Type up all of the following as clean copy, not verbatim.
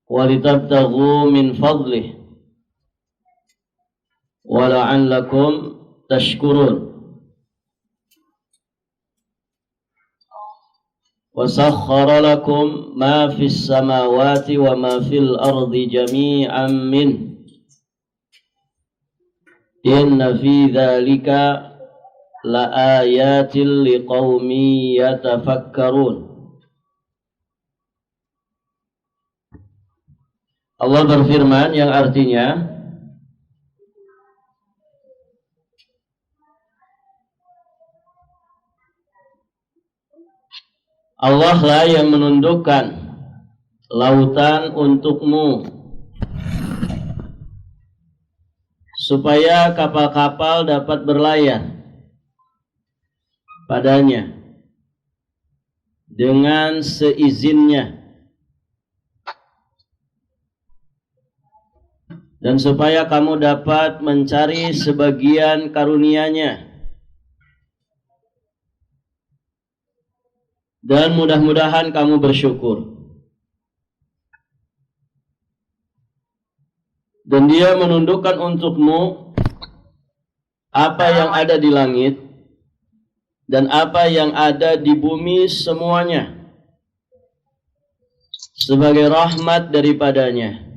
walitabtaghu min fadlih wa la'allakum tashkurun. Wa sakhkhara lakum ma fis samawati wa ma fil ardi jami'an min inna fi dzalika la ayatin liqaumin yatafakkarun. Allah berfirman yang artinya, Allah lah yang menundukkan lautan untukmu supaya kapal-kapal dapat berlayar padanya dengan seizinnya, dan supaya kamu dapat mencari sebagian karunia-Nya. Dan mudah-mudahan kamu bersyukur. Dan Dia menundukkan untukmu apa yang ada di langit dan apa yang ada di bumi semuanya sebagai rahmat daripadanya.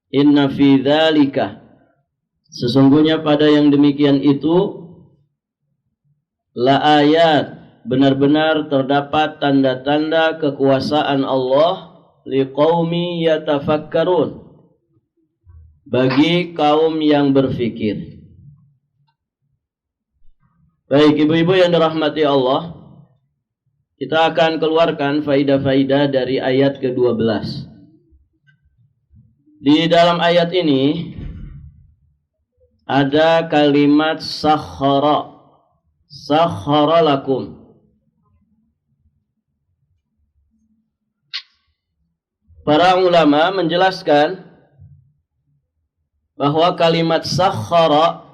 Inna fi dzalika, sesungguhnya pada yang demikian itu, la ayat, benar-benar terdapat tanda-tanda kekuasaan Allah, liqaumi yatafakkarun, bagi kaum yang berfikir. Baik ibu-ibu yang dirahmati Allah, kita akan keluarkan faidah-faidah dari ayat ke-12. Di dalam ayat ini ada kalimat sakhara, sakhara lakum. Para ulama menjelaskan bahwa kalimat sakhara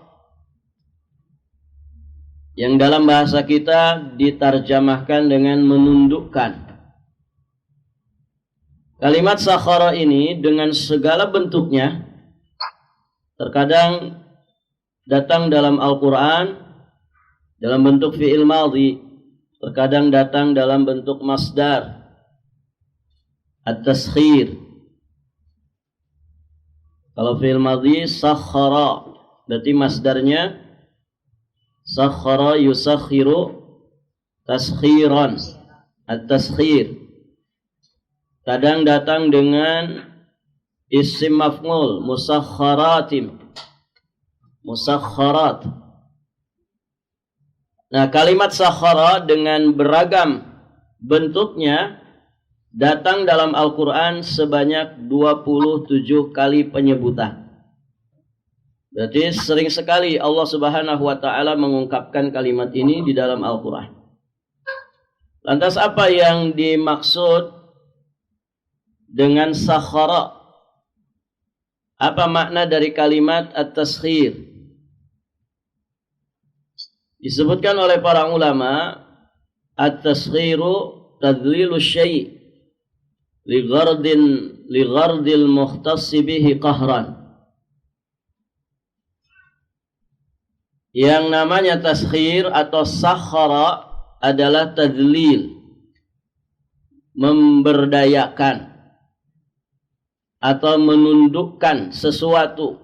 yang dalam bahasa kita diterjemahkan dengan menundukkan. Kalimat sakhara ini dengan segala bentuknya terkadang datang dalam Al-Quran dalam bentuk fi'il madhi, terkadang datang dalam bentuk masdar, at-taskhir. Kalau fi'il madhi sakhara, berarti masdarnya sakhara yusakhiru taskhiran, at-taskhir. Kadang datang dengan isim maf'ul, musakharatim, musakharat. Nah, kalimat sakhara dengan beragam bentuknya datang dalam Al-Quran sebanyak 27 kali penyebutan. Berarti sering sekali Allah Subhanahu wa Ta'ala mengungkapkan kalimat ini di dalam Al-Quran. Lantas apa yang dimaksud dengan sakhara? Apa makna dari kalimat at-taskhir? Disebutkan oleh para ulama, at-taskhiru tadlilu syai' lighardil mukhtassi bihi qahran. Yang namanya taskhir atau sakhara adalah tadlil, memberdayakan atau menundukkan sesuatu,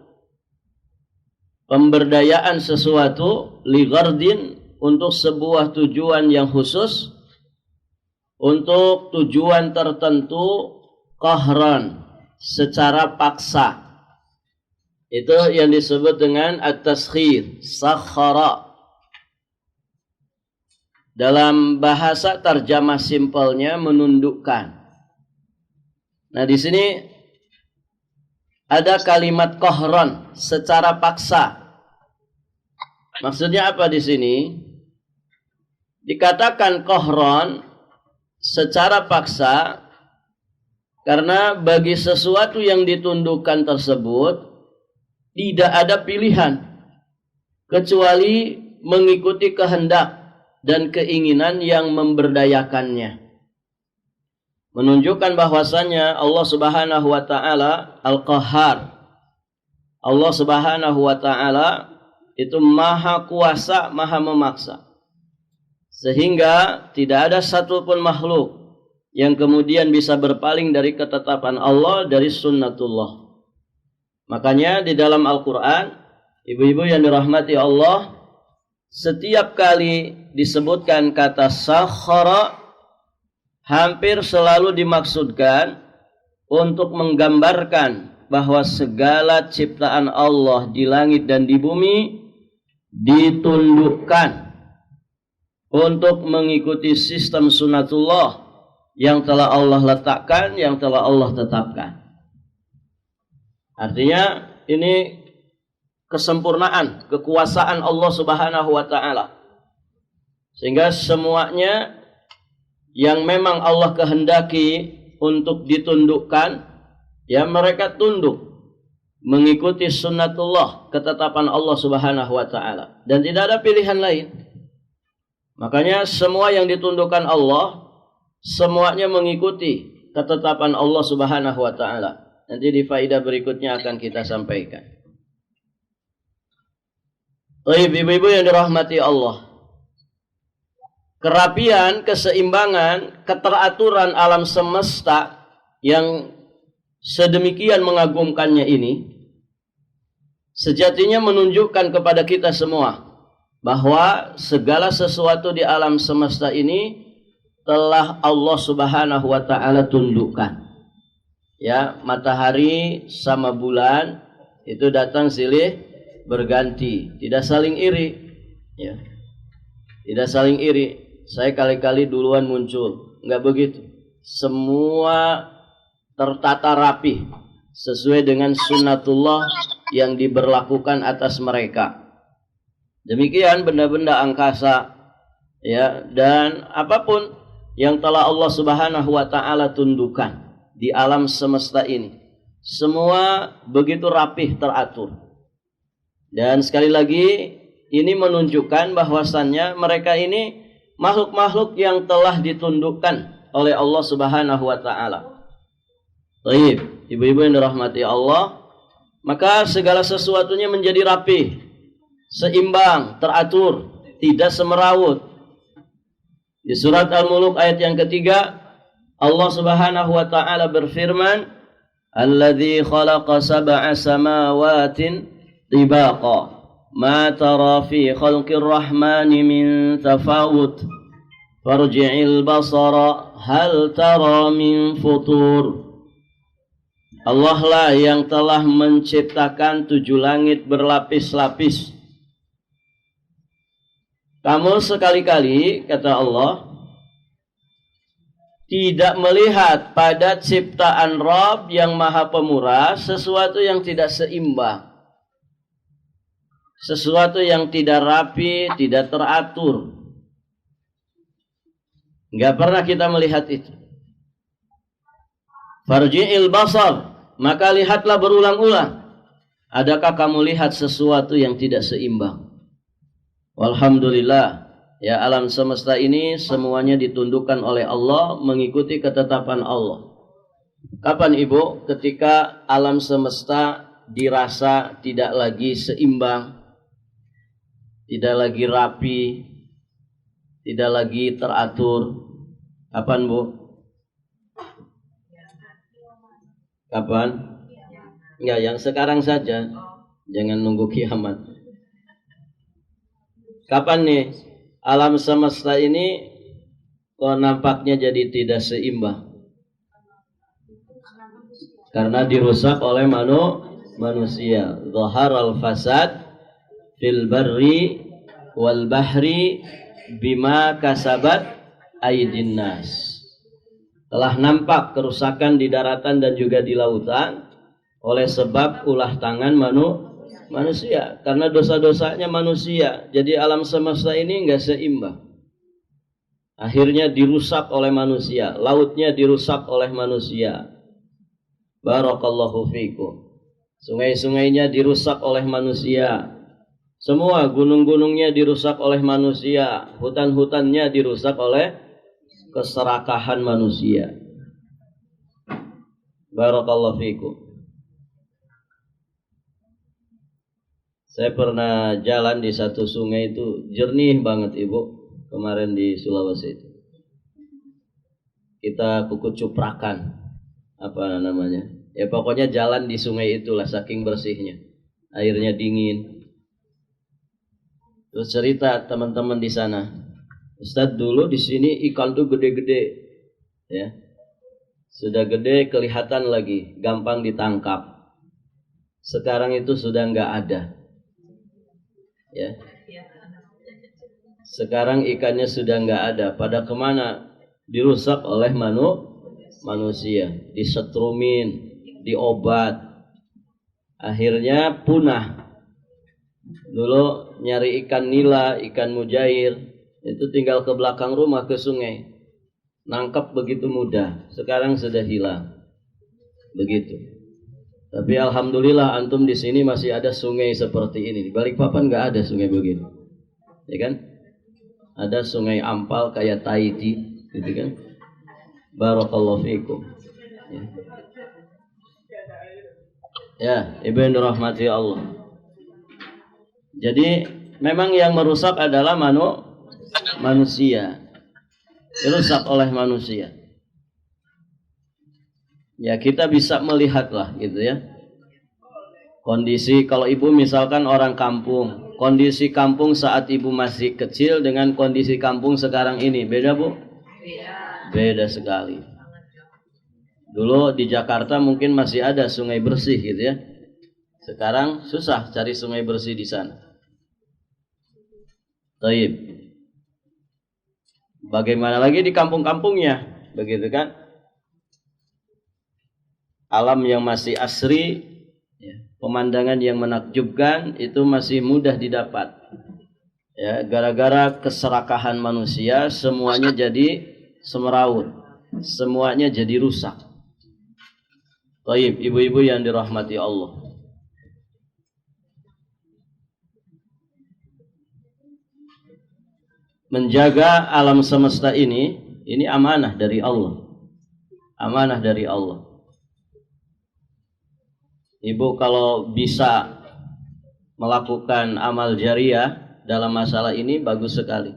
pemberdayaan sesuatu, lighardin, untuk sebuah tujuan yang khusus, untuk tujuan tertentu, qahran, secara paksa. Itu yang disebut dengan at-taskhir, sakhara. Dalam bahasa terjemah simpelnya menundukkan. Nah, di sini ada kalimat qahran, secara paksa. Maksudnya apa di sini? Dikatakan qahran secara paksa karena bagi sesuatu yang ditundukkan tersebut tidak ada pilihan kecuali mengikuti kehendak dan keinginan yang memberdayakannya. menunjukkan bahwasannya Allah Subhanahu wa taala Al-Qahhar. Allah Subhanahu wa taala itu maha kuasa, maha memaksa. Sehingga tidak ada satupun makhluk yang kemudian bisa berpaling dari ketetapan Allah, dari sunnatullah. Makanya di dalam Al-Quran, ibu-ibu yang dirahmati Allah, setiap kali disebutkan kata sakhara, hampir selalu dimaksudkan untuk menggambarkan bahwa segala ciptaan Allah di langit dan di bumi ditundukkan untuk mengikuti sistem sunnatullah yang telah Allah letakkan, yang telah Allah tetapkan. Artinya ini kesempurnaan, kekuasaan Allah Subhanahu wa taala. Sehingga semuanya yang memang Allah kehendaki untuk ditundukkan, ya mereka tunduk mengikuti sunnatullah, ketetapan Allah Subhanahu wa taala, dan tidak ada pilihan lain. Makanya semua yang ditundukkan Allah semuanya mengikuti ketetapan Allah Subhanahu wa taala. Nanti di faedah berikutnya akan kita sampaikan. Baik, ibu-ibu yang dirahmati Allah. Kerapian, keseimbangan, keteraturan alam semesta yang sedemikian mengagumkannya ini sejatinya menunjukkan kepada kita semua bahwa segala sesuatu di alam semesta ini telah Allah Subhanahu wa taala tundukkan. Ya, matahari sama bulan itu datang silih berganti, tidak saling iri. Ya. Tidak saling iri. Saya kali-kali duluan muncul, enggak begitu. Semua tertata rapi sesuai dengan sunnatullah yang diberlakukan atas mereka. Demikian benda-benda angkasa, ya, dan apapun yang telah Allah Subhanahu wa taala tundukkan di alam semesta ini, semua begitu rapih teratur. Dan sekali lagi ini menunjukkan bahwasannya mereka ini makhluk-makhluk yang telah ditundukkan oleh Allah Subhanahu wa taala. Baik, ibu-ibu yang dirahmati Allah, maka segala sesuatunya menjadi rapi, seimbang, teratur, tidak semerawut. Di surat Al-Muluk ayat yang ketiga, Allah Subhanahu wa taala berfirman, "Alladzi khalaqa sab'a samawatin tibaqa, ma tara fi khalqir rahmani min tafawut, farji'il basara hal tara min futur." Allah lah yang telah menciptakan 7 langit berlapis-lapis. Kamu sekali-kali, kata Allah, tidak melihat pada ciptaan Rabb yang maha pemurah sesuatu yang tidak seimbang, sesuatu yang tidak rapi, tidak teratur. Enggak pernah kita melihat itu. Farji'il basar, maka lihatlah berulang-ulang. Adakah kamu lihat sesuatu yang tidak seimbang? Walhamdulillah, ya, alam semesta ini semuanya ditundukkan oleh Allah mengikuti ketetapan Allah. Kapan ibu? Ketika alam semesta dirasa tidak lagi seimbang, tidak lagi rapi, tidak lagi teratur. Kapan, Bu? Kapan? Ya, yang sekarang saja. Jangan nunggu kiamat. Kapan nih alam semesta ini kok nampaknya jadi tidak seimbang? Karena dirusak oleh manusia. Zahar al-fasad fil barri wal bahri bima kasabat aydin nas. Telah nampak kerusakan di daratan dan juga di lautan oleh sebab ulah tangan manusia, karena dosa-dosanya manusia. Jadi alam semesta ini enggak seimbang. Akhirnya dirusak oleh manusia, lautnya dirusak oleh manusia. Barakallahu fikum. Sungai-sungainya dirusak oleh manusia. Semua gunung-gunungnya dirusak oleh manusia, hutan-hutannya dirusak oleh keserakahan manusia. Barakallahu fikum. Saya pernah jalan di satu sungai itu jernih banget Ibu, kemarin di Sulawesi itu. Kita kukut cuprakan, apa namanya? Ya pokoknya jalan di sungai itulah saking bersihnya. Airnya dingin. Terus cerita teman-teman di sana, Ustadz dulu di sini ikan tuh gede-gede, ya. Sudah gede kelihatan lagi, gampang ditangkap. Sekarang itu sudah nggak ada. Ya. Sekarang ikannya sudah nggak ada. Pada kemana? Dirusak oleh manusia, disetrumin, diobat, akhirnya punah. Dulu nyari ikan nila, ikan mujair, itu tinggal ke belakang rumah ke sungai, nangkap begitu mudah. Sekarang sudah hilang, begitu. Tapi alhamdulillah antum di sini masih ada sungai seperti ini. Di Balikpapan nggak ada sungai begini, ya kan? Ada sungai ampal kayak Tahiti, gitu kan? Barakallahu fikum. Ya, ibu yang dirahmati Allah. Jadi memang yang merusak adalah manusia. Dirusak oleh manusia. Ya kita bisa melihatlah gitu ya. Kondisi kalau ibu misalkan orang kampung, kondisi kampung saat ibu masih kecil dengan kondisi kampung sekarang ini beda Bu? Beda sekali. Dulu di Jakarta mungkin masih ada sungai bersih gitu ya. Sekarang susah cari sungai bersih di sana. Taib. Bagaimana lagi di kampung-kampungnya, begitu kan? Alam yang masih asri, ya, pemandangan yang menakjubkan itu masih mudah didapat. Ya, gara-gara keserakahan manusia semuanya jadi semeraut, semuanya jadi rusak. Taib, ibu-ibu yang dirahmati Allah. Menjaga alam semesta ini amanah dari Allah. Amanah dari Allah. Ibu kalau bisa melakukan amal jariah dalam masalah ini bagus sekali.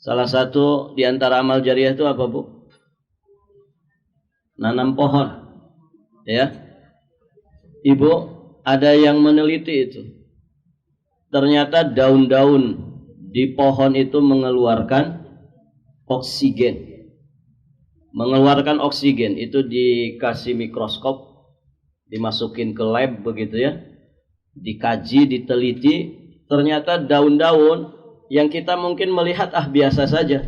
Salah satu di antara amal jariah itu apa Bu? Nanam pohon. Ya. Ibu, ada yang meneliti itu. Ternyata daun-daun di pohon itu mengeluarkan oksigen. Mengeluarkan oksigen itu dikasih mikroskop, dimasukin ke lab begitu ya, dikaji, diteliti, ternyata daun-daun yang kita mungkin melihat biasa saja,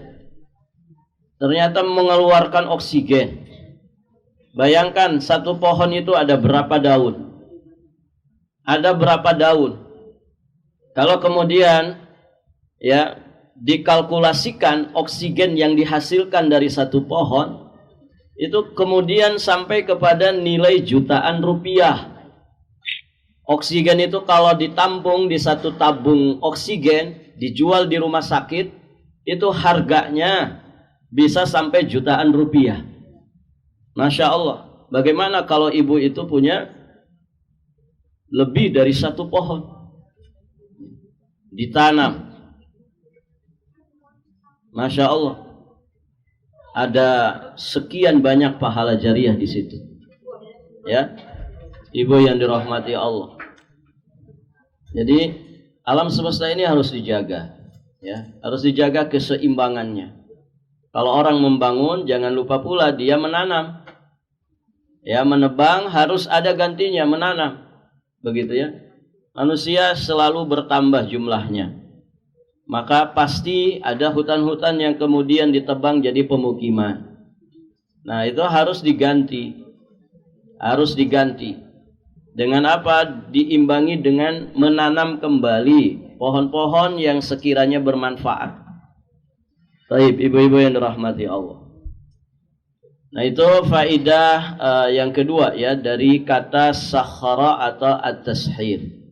ternyata mengeluarkan oksigen. Bayangkan satu pohon itu ada berapa daun? Ada berapa daun? Kalau kemudian ya dikalkulasikan oksigen yang dihasilkan dari satu pohon, itu kemudian sampai kepada nilai jutaan rupiah. Oksigen itu kalau ditampung di satu tabung oksigen, dijual di rumah sakit, itu harganya bisa sampai jutaan rupiah. Masya Allah. Bagaimana kalau ibu itu punya lebih dari satu pohon, ditanam? Masya Allah. Ada sekian banyak pahala jariah di situ. Ya, ibu yang dirahmati Allah. Jadi alam semesta ini harus dijaga, ya, harus dijaga keseimbangannya. Kalau orang membangun, jangan lupa pula dia menanam. Ya, menebang harus ada gantinya, menanam. Begitu ya. Manusia selalu bertambah jumlahnya. Maka pasti ada hutan-hutan yang kemudian ditebang jadi pemukiman. Nah, itu harus diganti. Harus diganti. Dengan apa? Diimbangi dengan menanam kembali pohon-pohon yang sekiranya bermanfaat. Baik, ibu-ibu yang dirahmati Allah. Nah, itu faidah yang kedua ya dari kata sakhara atau at-tashhir.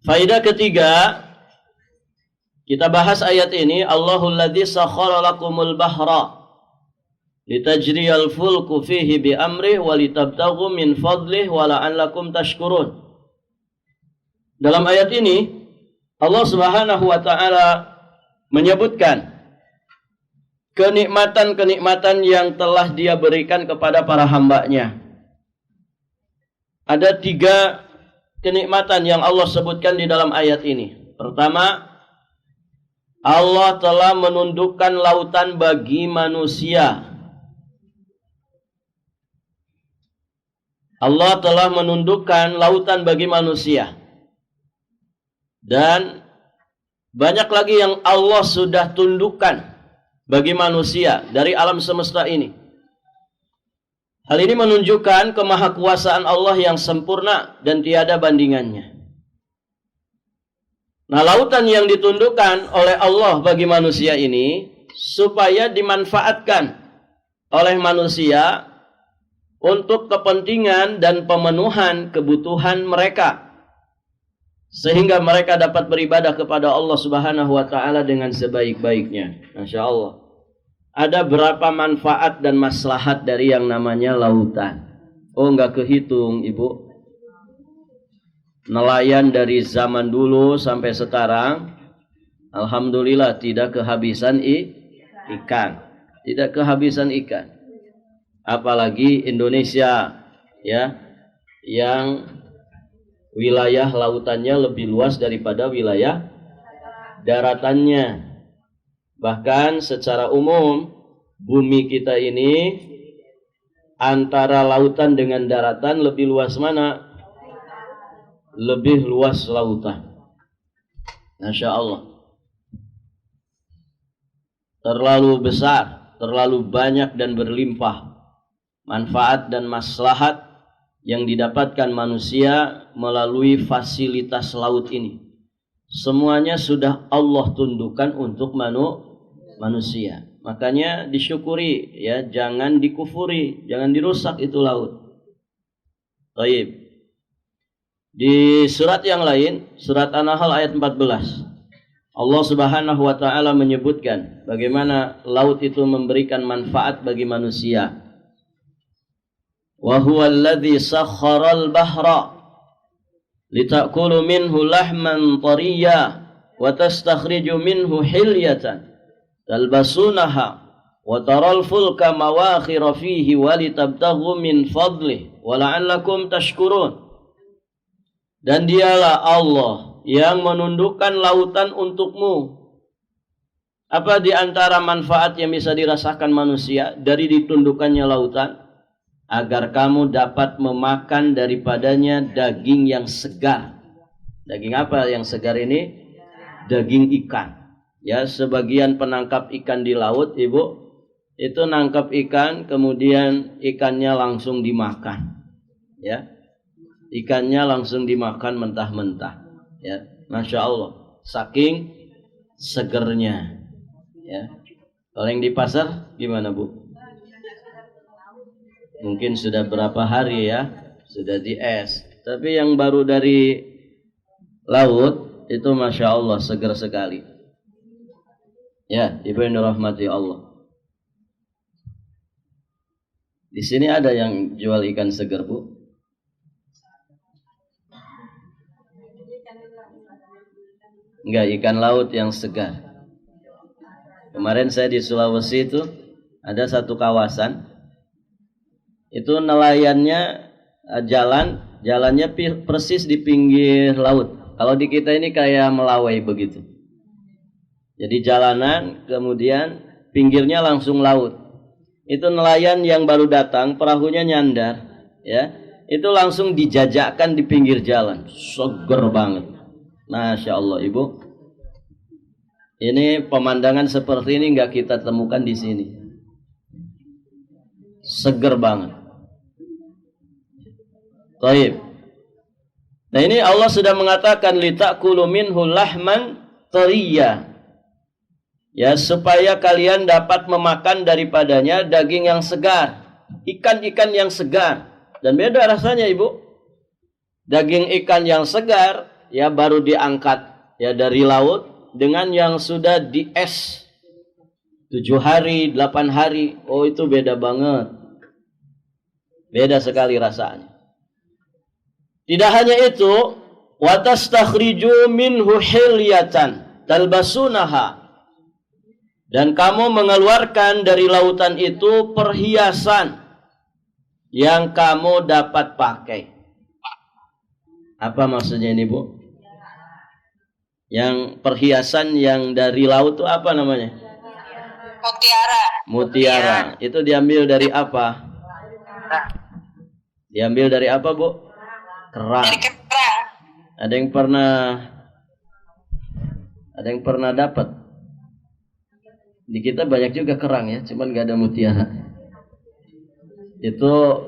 Faidah ketiga, Kita bahas ayat ini, Allahul ladzi sakhkhara lakumul bahra litajriyal fulku fihi bi amrih wa litabtaghu min fadlih wa la'allakum tashkurun. Dalam ayat ini Allah Subhanahu wa taala menyebutkan kenikmatan-kenikmatan yang telah Dia berikan kepada para hamba-Nya. Ada 3 kenikmatan yang Allah sebutkan di dalam ayat ini. Pertama, Allah telah menundukkan lautan bagi manusia. Allah telah menundukkan lautan bagi manusia. Dan banyak lagi yang Allah sudah tundukkan bagi manusia dari alam semesta ini. Hal ini menunjukkan kemahakuasaan Allah yang sempurna dan tiada bandingannya. Nah, lautan yang ditundukkan oleh Allah bagi manusia ini supaya dimanfaatkan oleh manusia untuk kepentingan dan pemenuhan kebutuhan mereka, sehingga mereka dapat beribadah kepada Allah Subhanahu wa taala dengan sebaik-baiknya. Masya Allah. Ada berapa manfaat dan maslahat dari yang namanya lautan? Oh, enggak kehitung, Ibu. Nelayan dari zaman dulu sampai sekarang, alhamdulillah tidak kehabisan ikan. Tidak kehabisan ikan. Apalagi Indonesia, ya, yang wilayah lautannya lebih luas daripada wilayah daratannya. Bahkan secara umum bumi kita ini antara lautan dengan daratan lebih luas mana? Lebih luas lautan. Masya Allah. Terlalu besar, terlalu banyak dan berlimpah manfaat dan maslahat yang didapatkan manusia melalui fasilitas laut ini. Semuanya sudah Allah tundukkan untuk manusia. Makanya disyukuri, ya, jangan dikufuri, jangan dirusak itu laut. Baik. Di surat yang lain, surat An-Nahl ayat 14, Allah Subhanahu wa taala menyebutkan bagaimana laut itu memberikan manfaat bagi manusia. Wa huwa alladzi sakharal bahra litakulu minhu lahman tariyya wa tastakhriju minhu hilyatan talbasunaha wa taral fulka mawakhira fihi wa litabtaghu min fadlih wa la'allakum tashkurun. Dan dialah Allah yang menundukkan lautan untukmu. Apa di antara manfaat yang bisa dirasakan manusia dari ditundukkannya lautan? Agar kamu dapat memakan daripadanya daging yang segar. Daging apa yang segar ini? Daging ikan. Ya, sebagian penangkap ikan di laut, Ibu, itu nangkap ikan, kemudian ikannya langsung dimakan. Ya, ikannya langsung dimakan mentah-mentah. Ya, Masya Allah, saking segernya. Ya, kalau yang di pasar gimana, Bu? Mungkin sudah berapa hari ya, sudah di es. Tapi yang baru dari laut itu Masya Allah segar sekali. Ya, Ibu yang dirahmati Allah. Di sini ada yang jual ikan segar, Bu? Enggak, ikan laut yang segar. Kemarin saya di Sulawesi itu ada satu kawasan. Itu nelayannya jalannya persis di pinggir laut. Kalau di kita ini kayak Melawai begitu. Jadi jalanan, kemudian pinggirnya langsung laut. Itu nelayan yang baru datang, perahunya nyandar, ya. Itu langsung dijajakkan di pinggir jalan. Seger banget. Masya Allah, Ibu. Ini pemandangan seperti ini nggak kita temukan di sini. Seger banget. Taib. Nah, ini Allah sudah mengatakan litakulu minhu lahman tariyya. Ya, supaya kalian dapat memakan daripadanya daging yang segar, ikan-ikan yang segar. Dan beda rasanya, Ibu. Daging ikan yang segar ya baru diangkat ya dari laut, dengan yang sudah di es 7 hari, 8 hari, oh itu beda banget. Beda sekali rasanya. Tidak hanya itu, wa tastakhriju minhu hilyatan talbasunaha. Dan kamu mengeluarkan dari lautan itu perhiasan yang kamu dapat pakai. Apa maksudnya ini, Bu? Yang perhiasan yang dari laut itu apa namanya? Mutiara. Mutiara. Itu diambil dari apa? Diambil dari apa, Bu? Kerang. Dari kerang. Ada yang pernah dapat? Di kita banyak juga kerang ya, cuman nggak ada mutiara. Itu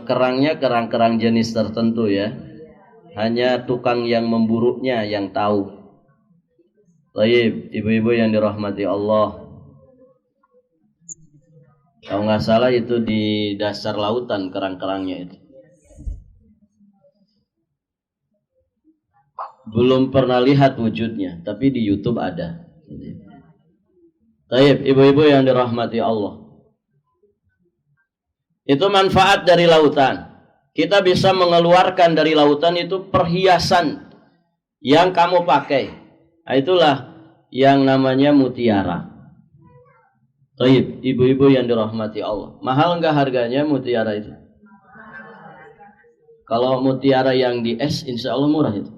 kerangnya kerang-kerang jenis tertentu ya. Hanya tukang yang memburunya yang tahu. Baik, ibu-ibu yang dirahmati Allah. Kalau nggak salah itu di dasar lautan kerang-kerangnya itu. Belum pernah lihat wujudnya, tapi di YouTube ada. Baik, ibu-ibu yang dirahmati Allah. Itu manfaat dari lautan. Kita bisa mengeluarkan dari lautan itu perhiasan yang kamu pakai. Nah, itulah yang namanya mutiara. Baik, ibu-ibu yang dirahmati Allah. Mahal enggak harganya mutiara itu? Kalau mutiara yang di es, insya Allah murah itu.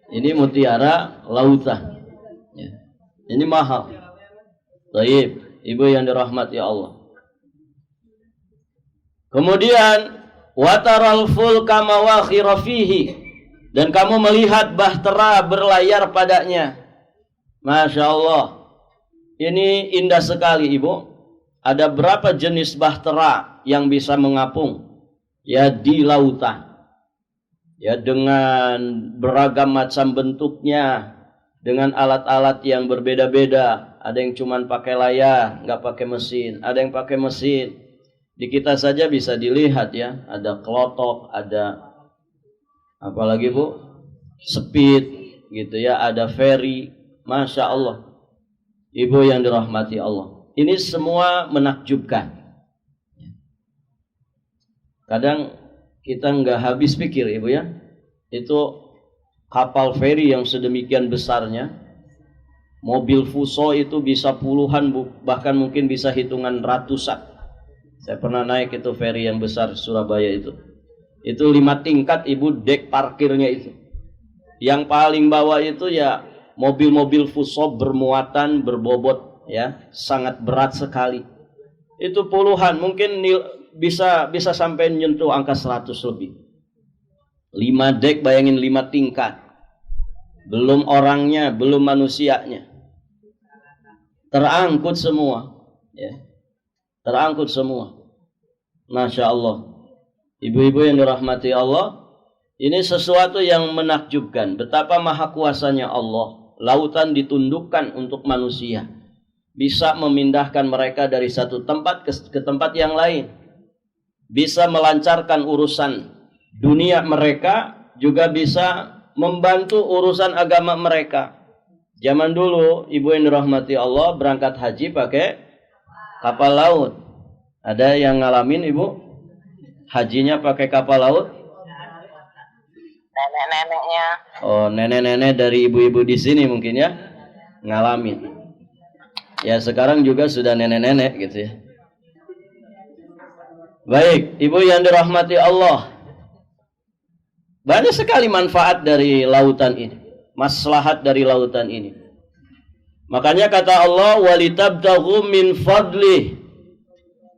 Ini mutiara lautan. Ini mahal. Baik, ibu yang dirahmati Allah. Kemudian wataral fulka mawakhira fihi, dan kamu melihat bahtera berlayar padanya. Masya Allah, ini indah sekali, ibu. Ada berapa jenis bahtera yang bisa mengapung ya di lautan? Ya, dengan beragam macam bentuknya, dengan alat-alat yang berbeda-beda. Ada yang cuma pakai layar, nggak pakai mesin. Ada yang pakai mesin. Di kita saja bisa dilihat ya. Ada klotok, ada apalagi, Bu? Speed, gitu ya. Ada ferry. Masya Allah. Ibu yang dirahmati Allah. Ini semua menakjubkan. Kadang kita nggak habis pikir, ibu ya. Itu kapal feri yang sedemikian besarnya. Mobil Fuso itu bisa puluhan, bahkan mungkin bisa hitungan ratusan. Saya pernah naik itu feri yang besar Surabaya itu. Itu 5 tingkat, ibu, dek parkirnya itu. Yang paling bawah itu ya mobil-mobil Fuso bermuatan, berbobot ya, sangat berat sekali. Itu puluhan, mungkin bisa sampai menyentuh angka 100 lebih. 5 dek, bayangin 5 tingkat. Belum orangnya, belum manusianya. Terangkut semua ya. Terangkut semua. Masya Allah. Ibu-ibu yang dirahmati Allah, ini sesuatu yang menakjubkan. Betapa maha kuasanya Allah. Lautan ditundukkan untuk manusia. Bisa memindahkan mereka dari satu tempat ke tempat yang lain. Bisa melancarkan urusan dunia mereka, juga bisa membantu urusan agama mereka. Zaman dulu, ibu yang dirahmati Allah, berangkat haji pakai kapal laut. Ada yang ngalamin, ibu? Hajinya pakai kapal laut? Nenek-neneknya. Oh, nenek-nenek dari ibu-ibu di sini mungkin ya ngalamin. Ya, sekarang juga sudah nenek-nenek gitu ya. Baik, ibu yang dirahmati Allah. Banyak sekali manfaat dari lautan ini. Maslahat dari lautan ini. Makanya kata Allah, walitabtaghu min fadlih,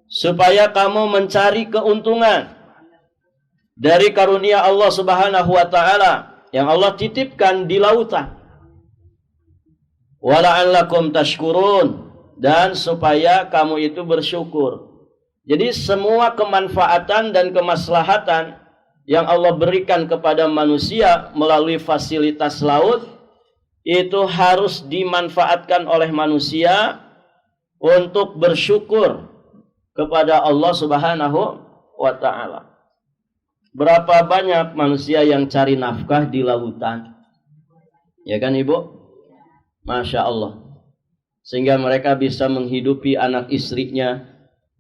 supaya kamu mencari keuntungan dari karunia Allah Subhanahu wa taala yang Allah titipkan di lautan. Wala'allakum tashkurun, dan supaya kamu itu bersyukur. Jadi semua kemanfaatan dan kemaslahatan yang Allah berikan kepada manusia melalui fasilitas laut itu harus dimanfaatkan oleh manusia untuk bersyukur kepada Allah Subhanahu wa taala. Berapa banyak manusia yang cari nafkah di lautan? Ya kan, ibu? Masya Allah. Sehingga mereka bisa menghidupi anak istrinya.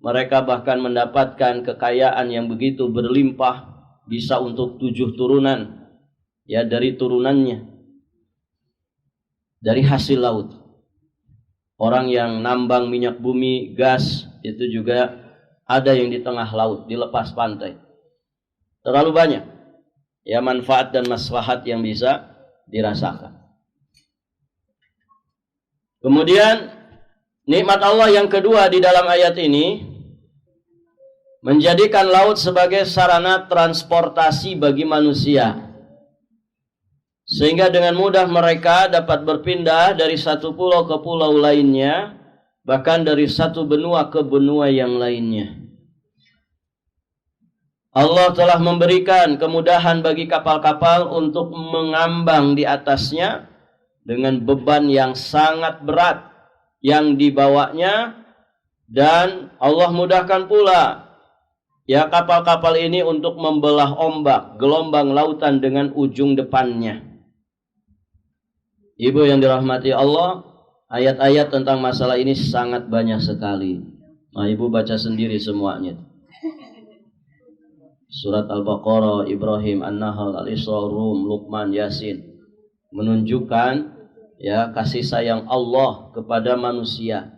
Mereka bahkan mendapatkan kekayaan yang begitu berlimpah. Bisa untuk 7 turunan. Ya, dari turunannya. Dari hasil laut. Orang yang nambang minyak bumi, gas, itu juga ada yang di tengah laut, di lepas pantai. Terlalu banyak. Ya, manfaat dan maslahat yang bisa dirasakan. Kemudian nikmat Allah yang kedua di dalam ayat ini menjadikan laut sebagai sarana transportasi bagi manusia. Sehingga dengan mudah mereka dapat berpindah dari satu pulau ke pulau lainnya, bahkan dari satu benua ke benua yang lainnya. Allah telah memberikan kemudahan bagi kapal-kapal untuk mengambang di atasnya dengan beban yang sangat berat yang dibawanya, dan Allah mudahkan pula ya kapal-kapal ini untuk membelah ombak, gelombang lautan dengan ujung depannya. Ibu yang dirahmati Allah, ayat-ayat tentang masalah ini sangat banyak sekali. Nah, ibu baca sendiri semuanya. Surat Al-Baqarah, Ibrahim, An-Nahl, Al-Isra, Rum, Luqman, Yasin menunjukkan ya kasih sayang Allah kepada manusia,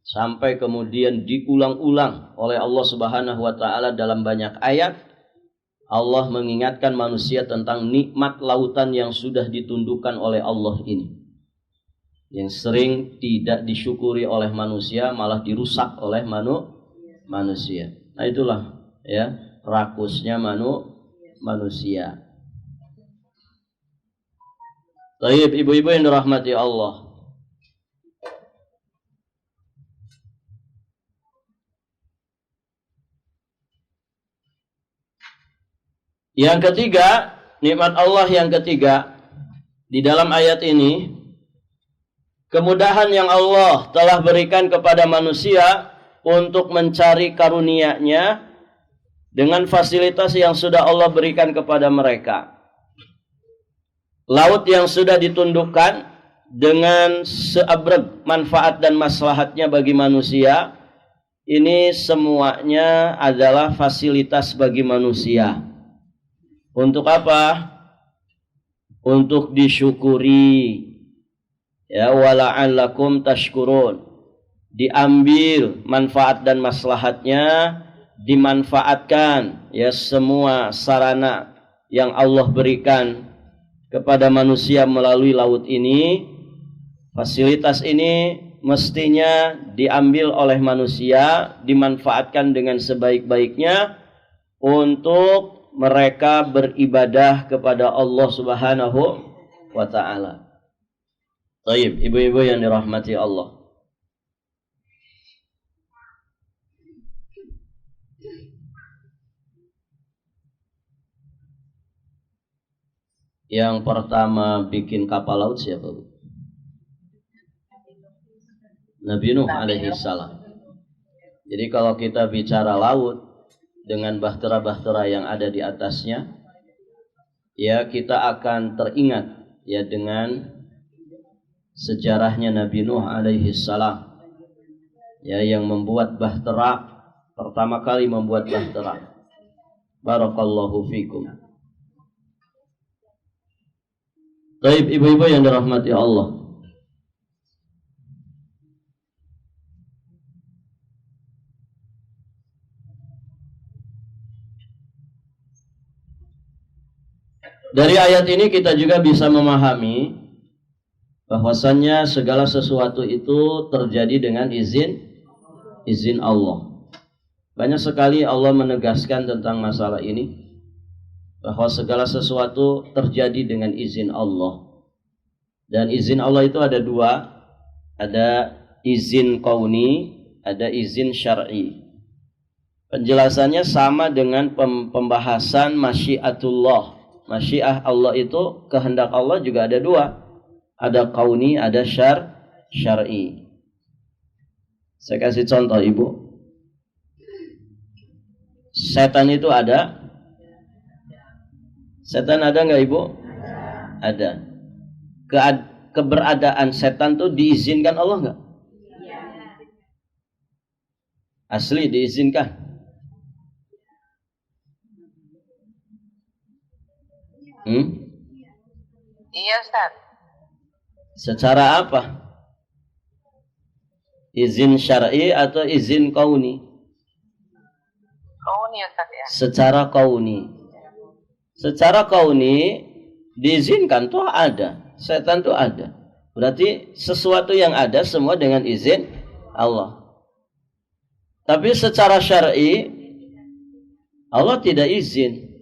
sampai kemudian diulang-ulang oleh Allah Subhanahu wa taala dalam banyak ayat. Allah mengingatkan manusia tentang nikmat lautan yang sudah ditundukkan oleh Allah ini, yang sering tidak disyukuri oleh manusia, malah dirusak oleh manusia. Nah, itulah ya rakusnya manusia. Baik, ibu-ibu yang dirahmati Allah. Yang ketiga, nikmat Allah yang ketiga di dalam ayat ini, kemudahan yang Allah telah berikan kepada manusia untuk mencari karunia-Nya dengan fasilitas yang sudah Allah berikan kepada mereka. Laut yang sudah ditundukkan dengan seabrek manfaat dan maslahatnya bagi manusia, ini semuanya adalah fasilitas bagi manusia. Untuk apa? Untuk disyukuri. Ya, wala'allakum tashkurun. Diambil manfaat dan maslahatnya, dimanfaatkan ya semua sarana yang Allah berikan kepada manusia melalui laut ini. Fasilitas ini mestinya diambil oleh manusia, dimanfaatkan dengan sebaik-baiknya untuk mereka beribadah kepada Allah Subhanahu wa taala. Baik, ibu-ibu yang dirahmati Allah. Yang pertama bikin kapal laut siapa, Bu? Nabi Nuh alaihi salam. Jadi kalau kita bicara laut dengan bahtera-bahtera yang ada di atasnya, ya kita akan teringat ya dengan sejarahnya Nabi Nuh alaihi salam, ya yang membuat bahtera, pertama kali membuat bahtera. Barakallahu fikum. Baik, ibu-ibu yang dirahmati Allah. Dari ayat ini kita juga bisa memahami bahwasannya segala sesuatu itu terjadi dengan izin Allah. Banyak sekali Allah menegaskan tentang masalah ini, bahwa segala sesuatu terjadi dengan izin Allah. Dan izin Allah itu ada dua, ada izin kauni, ada izin syar'i. Penjelasannya sama dengan pembahasan masyiatullah. Masyiah Allah itu, kehendak Allah juga ada dua, ada kauni, ada syar'i. Saya kasih contoh, ibu. Setan itu ada? Setan ada nggak, ibu? Ada. keberadaan setan tuh diizinkan Allah nggak? Asli diizinkan. Iya, Ustaz. Secara apa? Izin syar'i atau izin kauni? Kauni, Ustaz ya. Secara kauni. Secara kauni diizinkan tuh ada. Setan tuh ada. Berarti sesuatu yang ada semua dengan izin Allah. Tapi secara syar'i Allah tidak izin.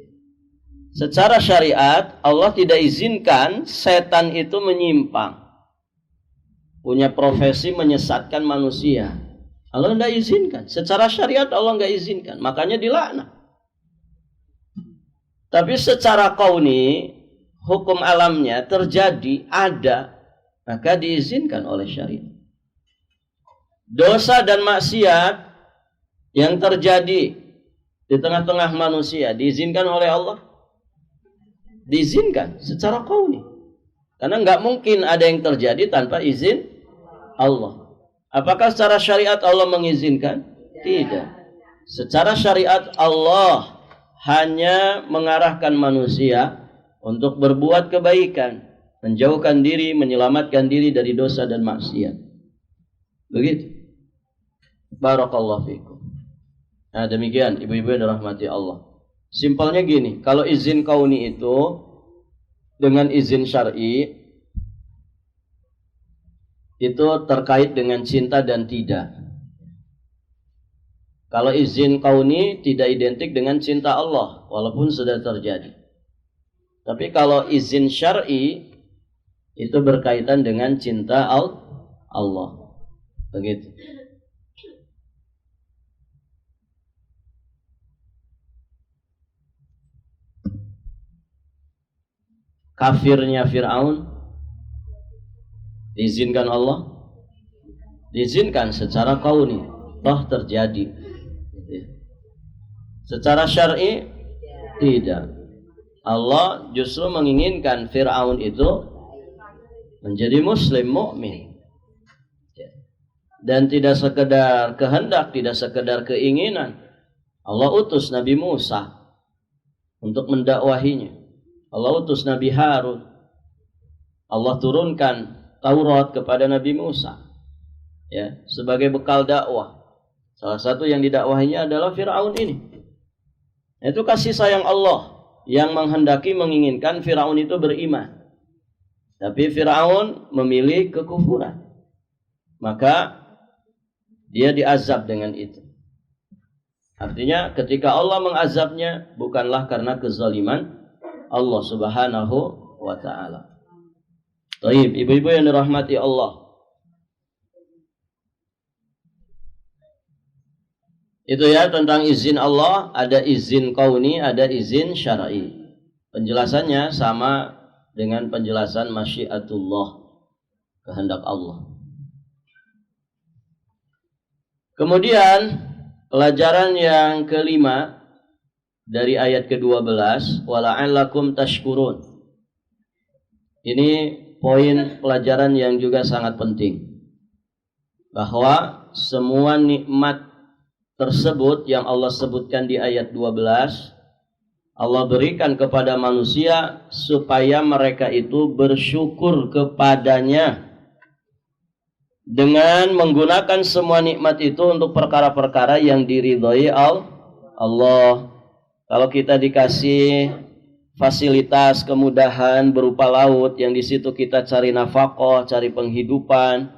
Secara syariat Allah tidak izinkan setan itu menyimpang, punya profesi menyesatkan manusia. Allah tidak izinkan. Secara syariat Allah tidak izinkan, makanya dilaknat. Tapi secara kauni, hukum alamnya terjadi, ada, maka diizinkan oleh syariat. Dosa dan maksiat yang terjadi di tengah-tengah manusia diizinkan oleh Allah? Diizinkan secara kauni. Karena nggak mungkin ada yang terjadi tanpa izin Allah. Apakah secara syariat Allah mengizinkan? Tidak. Secara syariat Allah hanya mengarahkan manusia untuk berbuat kebaikan, menjauhkan diri, menyelamatkan diri dari dosa dan maksiat. Begitu. Barakallahu fikum. Nah, demikian ibu-ibu yang dirahmati Allah. Simpelnya gini, kalau izin kauni itu dengan izin syar'i itu terkait dengan cinta dan tidak. Kalau izin kauni tidak identik dengan cinta Allah, walaupun sudah terjadi. Tapi kalau izin syar'i itu berkaitan dengan cinta Allah. Begitu. Kafirnya Fir'aun diizinkan Allah? Diizinkan secara kauni, toh terjadi. Secara syar'i tidak. Allah justru menginginkan Fir'aun itu menjadi muslim, mukmin. Dan tidak sekedar kehendak, tidak sekedar keinginan. Allah utus Nabi Musa untuk mendakwahinya. Allah utus Nabi Harun. Allah turunkan Taurat kepada Nabi Musa, ya, sebagai bekal dakwah. Salah satu yang didakwahinya adalah Fir'aun ini. Itu kasih sayang Allah yang menghendaki, menginginkan Fir'aun itu beriman. Tapi Fir'aun memilih kekufuran. Maka dia diazab dengan itu. Artinya ketika Allah mengazabnya bukanlah karena kezaliman Allah Subhanahu wa ta'ala. Taib, ibu-ibu yang dirahmati Allah. Itu ya tentang izin Allah, ada izin kauni, ada izin syar'i. Penjelasannya sama dengan penjelasan masyiatullah, kehendak Allah. Kemudian pelajaran yang kelima dari ayat ke-12, wala'allakum tashkurun. Ini poin pelajaran yang juga sangat penting. Bahwa semua nikmat tersebut yang Allah sebutkan di ayat 12, Allah berikan kepada manusia supaya mereka itu bersyukur kepadanya dengan menggunakan semua nikmat itu untuk perkara-perkara yang diridhoi Allah. Kalau kita dikasih fasilitas kemudahan berupa laut yang di situ kita cari nafkah, cari penghidupan,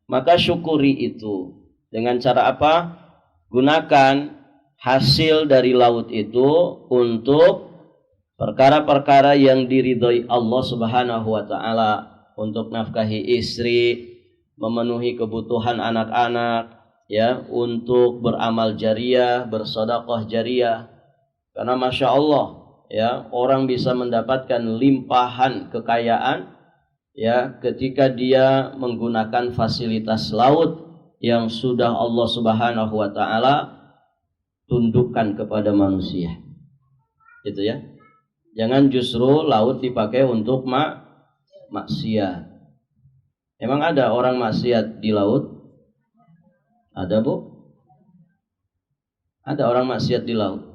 maka syukuri itu. Dengan cara apa? Gunakan hasil dari laut itu untuk perkara-perkara yang diridhoi Allah Subhanahu wa ta'ala, untuk nafkahi istri, memenuhi kebutuhan anak-anak, ya, untuk beramal jariah, bersedekah jariah. Karena Masya Allah, ya, orang bisa mendapatkan limpahan kekayaan, ya, ketika dia menggunakan fasilitas laut yang sudah Allah Subhanahu wa ta'ala tundukkan kepada manusia. Gitu ya. Jangan justru laut dipakai untuk maksiat. Emang ada orang maksiat di laut? Ada, Bu? Ada orang maksiat di laut?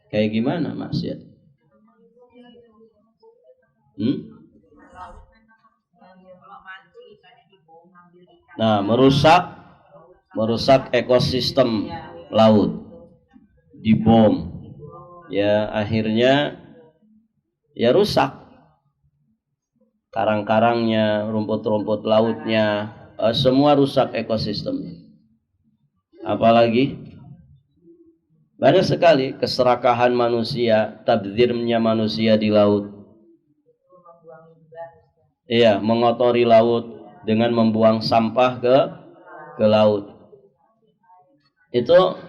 Kayak gimana maksiat? Nah, merusak ekosistem laut, dibom, ya akhirnya ya rusak karang-karangnya, rumput-rumput lautnya, semua rusak ekosistemnya. Apalagi banyak sekali keserakahan manusia, tabdzirnya manusia di laut. Iya, mengotori laut dengan membuang sampah ke laut. Itu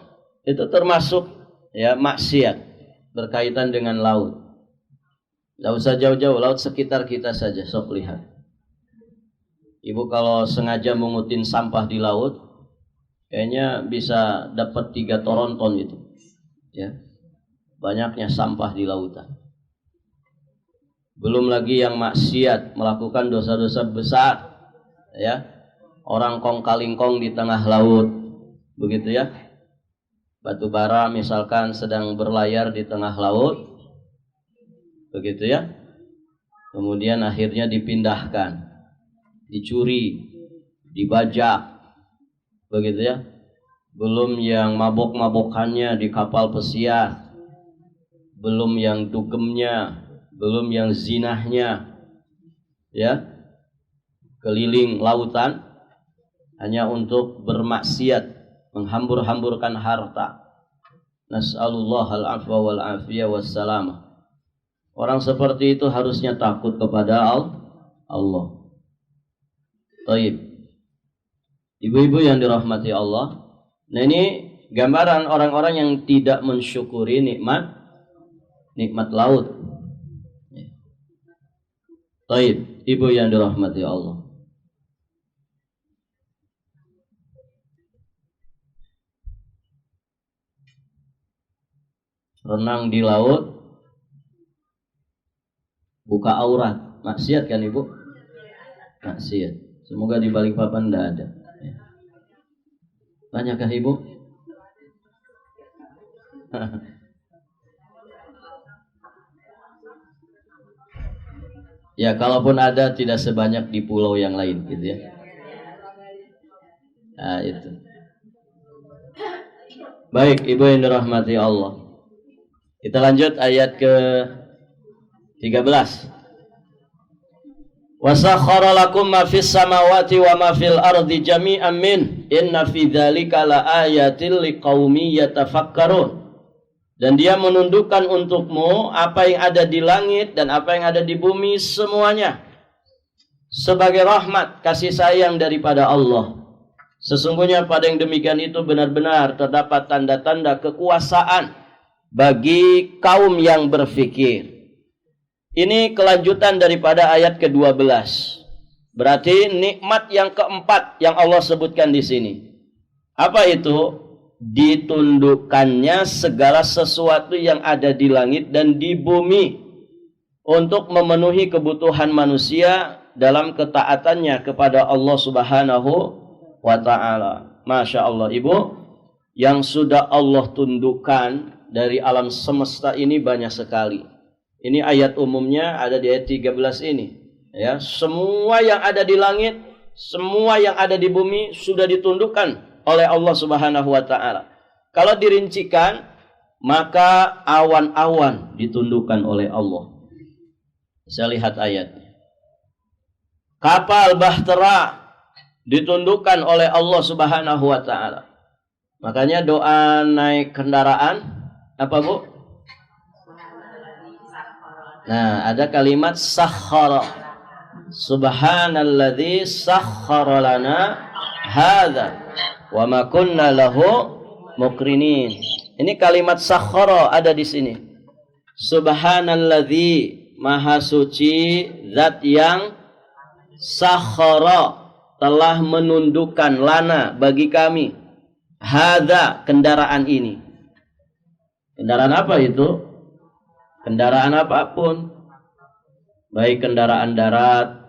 termasuk ya maksiat berkaitan dengan laut. Tidak usah jauh-jauh, laut sekitar kita saja, sok lihat. Ibu kalau sengaja mengutin sampah di laut, kayaknya bisa dapat 3 Toronton itu. Ya, banyaknya sampah di lautan. Belum lagi yang maksiat, melakukan dosa-dosa besar. Ya, orang kong-kalingkong di tengah laut, begitu ya. Batu bara misalkan sedang berlayar di tengah laut, begitu ya. Kemudian akhirnya dipindahkan, dicuri, dibajak, begitu ya. Belum yang mabok-mabokannya di kapal pesiar, belum yang dugemnya, belum yang zinahnya, ya, keliling lautan hanya untuk bermaksiat, menghambur-hamburkan harta. Nas'alullah al-afwa wal-afiyah wassalamah. Orang seperti itu harusnya takut kepada Allah. Taib. Ibu-ibu yang dirahmati Allah. Nah, ini gambaran orang-orang yang tidak mensyukuri nikmat laut. Taib, ibu yang dirahmati Allah. Renang di laut, buka aurat, maksiat kan ibu? Maksiat. Semoga di Balikpapan tidak ada. Banyakkah ibu? Ya, kalaupun ada tidak sebanyak di pulau yang lain, gitu ya. Nah, itu. Baik, ibu yang dirahmati Allah. Kita lanjut ayat ke-13. Wa sakhkhara lakum ma fis samawati wa ma fil ardi jami'an min inna fi dzalika laayatil liqaumin yatafakkarun. Dan dia menundukkan untukmu apa yang ada di langit dan apa yang ada di bumi semuanya sebagai rahmat kasih sayang daripada Allah. Sesungguhnya pada yang demikian itu benar-benar terdapat tanda-tanda kekuasaan bagi kaum yang berfikir. Ini kelanjutan daripada ayat ke-12. Berarti nikmat yang keempat yang Allah sebutkan di sini. Apa itu? Ditundukkannya segala sesuatu yang ada di langit dan di bumi untuk memenuhi kebutuhan manusia dalam ketaatannya kepada Allah Subhanahu wa ta'ala. Masya Allah, ibu, yang sudah Allah tundukkan dari alam semesta ini banyak sekali. Ini ayat umumnya ada di ayat 13 ini. Ya, semua yang ada di langit, semua yang ada di bumi sudah ditundukkan oleh Allah Subhanahu wa ta'ala. Kalau dirincikan, maka awan-awan ditundukkan oleh Allah. Bisa lihat ayatnya. Kapal bahtera ditundukkan oleh Allah Subhanahu wa ta'ala. Makanya doa naik kendaraan apa, Bu? Nah, ada kalimat sakhkhara. Subhanalladzi sakhkhara lana hadza wa ma kunna lahu muqrinin. Ini kalimat sakhkhara ada di sini. Subhanalladzi, maha suci zat yang sakhkhara, telah menundukkan lana bagi kami hadza, kendaraan ini. Kendaraan apa itu? Kendaraan apapun, baik kendaraan darat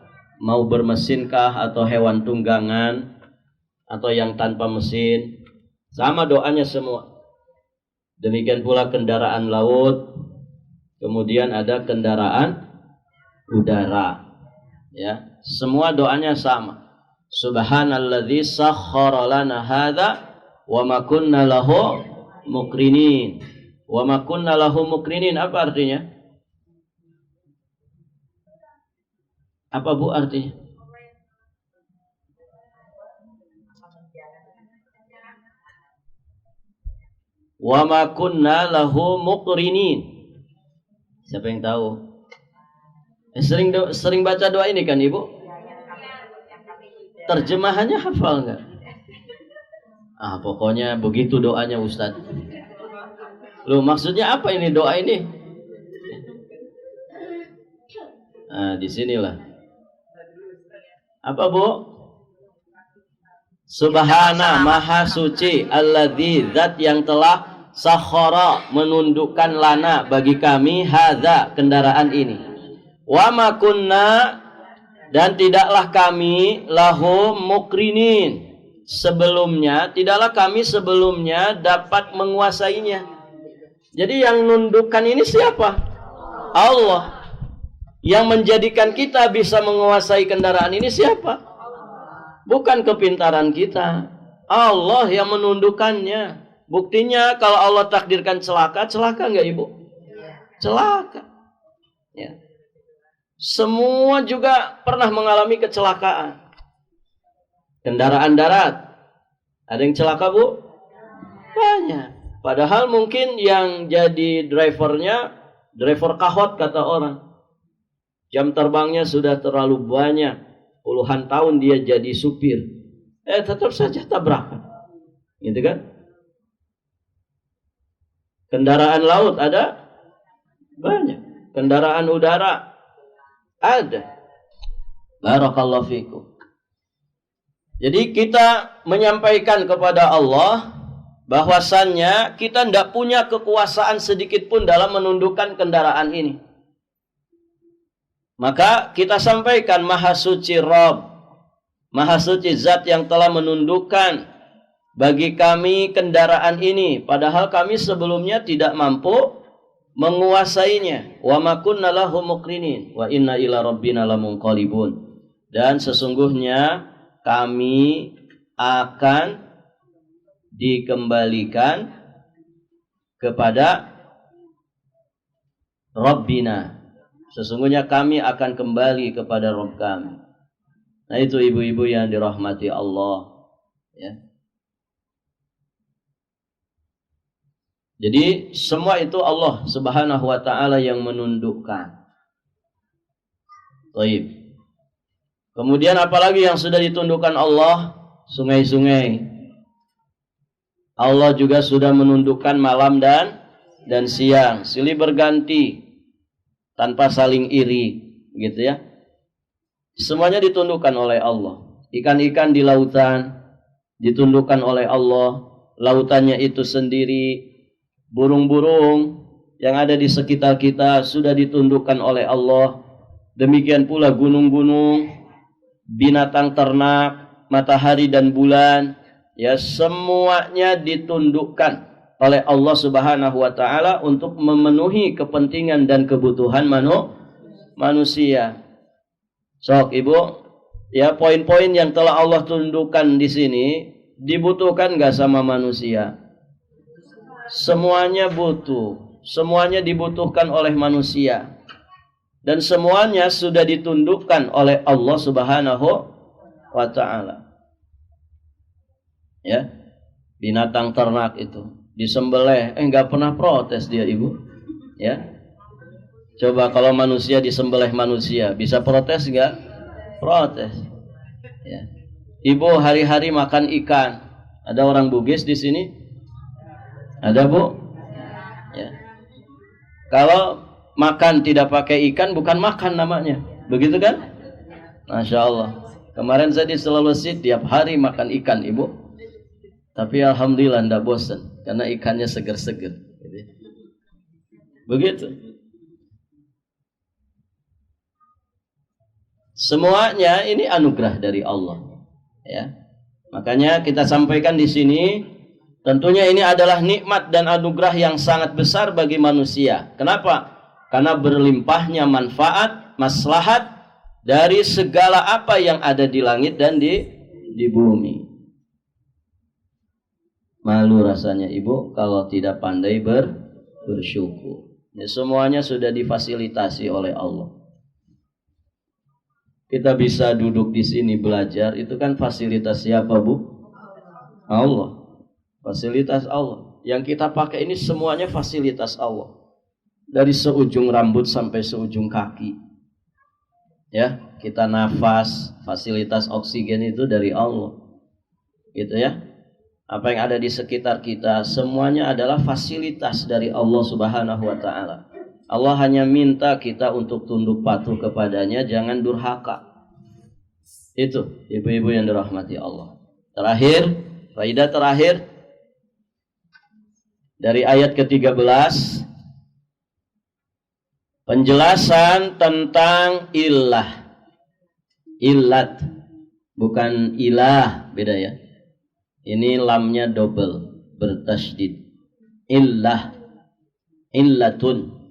mau bermesinkah atau hewan tunggangan atau yang tanpa mesin, sama doanya semua. Demikian pula kendaraan laut, kemudian ada kendaraan udara. Ya, semua doanya sama. Subhanalladzi sakhkhara lana hadza wa ma kunna lahu muqrinin. Wa ma kunna lahu muqrinin apa artinya? Apa Bu artinya? Wa ma kunna lahu muqrinin. Siapa yang tahu? Sering baca doa ini kan Ibu? Terjemahannya hafal enggak? Pokoknya begitu doanya Ustaz. Loh, maksudnya apa ini doa ini? Disinilah. Apa Bu? Subhana, maha suci, alladzi, zat yang telah sakhara, menundukkan lana bagi kami hadza, kendaraan ini. Wa ma kunna, dan tidaklah kami lahu muqrinin, tidaklah kami sebelumnya dapat menguasainya. Jadi yang nundukkan ini siapa? Allah. Yang menjadikan kita bisa menguasai kendaraan ini siapa? Bukan kepintaran kita. Allah yang menundukkannya. Buktinya kalau Allah takdirkan celaka enggak Ibu? Celaka. Ya. Semua juga pernah mengalami kecelakaan. Kendaraan darat. Ada yang celaka Bu? Banyak. Padahal mungkin yang jadi drivernya, driver kahot kata orang. Jam terbangnya sudah terlalu banyak. Puluhan tahun dia jadi supir. Tetap saja tabrakan. Gitu kan? Kendaraan laut ada? Banyak. Kendaraan udara ada. Barakallahu fikum. Jadi kita menyampaikan kepada Allah bahwasannya kita tidak punya kekuasaan sedikit pun dalam menundukkan kendaraan ini. Maka kita sampaikan maha suci Rabb, maha suci zat yang telah menundukkan bagi kami kendaraan ini, padahal kami sebelumnya tidak mampu menguasainya. Wa ma kunna lahu muqrinin wa inna ila rabbina lamunqalibun. Dan sesungguhnya kami akan dikembalikan kepada Rabbina. Sesungguhnya kami akan kembali kepada Rabb kami. Nah itu ibu-ibu yang dirahmati Allah. Ya. Jadi semua itu Allah Subhanahu wa ta'ala yang menundukkan. Baik. Kemudian apalagi yang sudah ditundukkan Allah? Sungai-sungai. Allah juga sudah menundukkan malam dan siang, silih berganti tanpa saling iri, gitu ya. Semuanya ditundukkan oleh Allah. Ikan-ikan di lautan ditundukkan oleh Allah, lautannya itu sendiri. Burung-burung yang ada di sekitar kita sudah ditundukkan oleh Allah. Demikian pula gunung-gunung, binatang ternak, matahari dan bulan, ya semuanya ditundukkan oleh Allah Subhanahu wa ta'ala untuk memenuhi kepentingan dan kebutuhan manusia. Sok Ibu, ya poin-poin yang telah Allah tundukkan di sini dibutuhkan enggak sama manusia? Semuanya butuh, semuanya dibutuhkan oleh manusia. Dan semuanya sudah ditundukkan oleh Allah Subhanahu wa ta'ala. Ya. Binatang ternak itu disembelih, enggak pernah protes dia Ibu. Ya. Coba kalau manusia disembelih manusia, bisa protes enggak? Protes. Ya. Ibu hari-hari makan ikan. Ada orang Bugis di sini? Ada Bu? Ya. Kalau makan tidak pakai ikan bukan makan namanya. Begitu kan? Masya Allah. Kemarin saya di Sulawesi tiap hari makan ikan Ibu. Tapi alhamdulillah tidak bosan karena ikannya seger-seger. Begitu. Semuanya ini anugerah dari Allah. Ya. Makanya kita sampaikan di sini, tentunya ini adalah nikmat dan anugerah yang sangat besar bagi manusia. Kenapa? Karena berlimpahnya manfaat, maslahat dari segala apa yang ada di langit dan di bumi. Malu rasanya ibu kalau tidak pandai bersyukur. Ya, semuanya sudah difasilitasi oleh Allah. Kita bisa duduk di sini belajar, itu kan fasilitas siapa, Bu? Allah. Fasilitas Allah. Yang kita pakai ini semuanya fasilitas Allah. Dari seujung rambut sampai seujung kaki. Ya, kita nafas, fasilitas oksigen itu dari Allah. Gitu ya. Apa yang ada di sekitar kita semuanya adalah fasilitas dari Allah Subhanahu wa taala. Allah hanya minta kita untuk tunduk patuh kepadanya, jangan durhaka. Itu ibu-ibu yang dirahmati Allah. Terakhir, faedah terakhir dari ayat ke-13, penjelasan tentang illah. Illat, bukan ilah, beda ya. Ini lamnya double, bertasydid. Illah, illatun.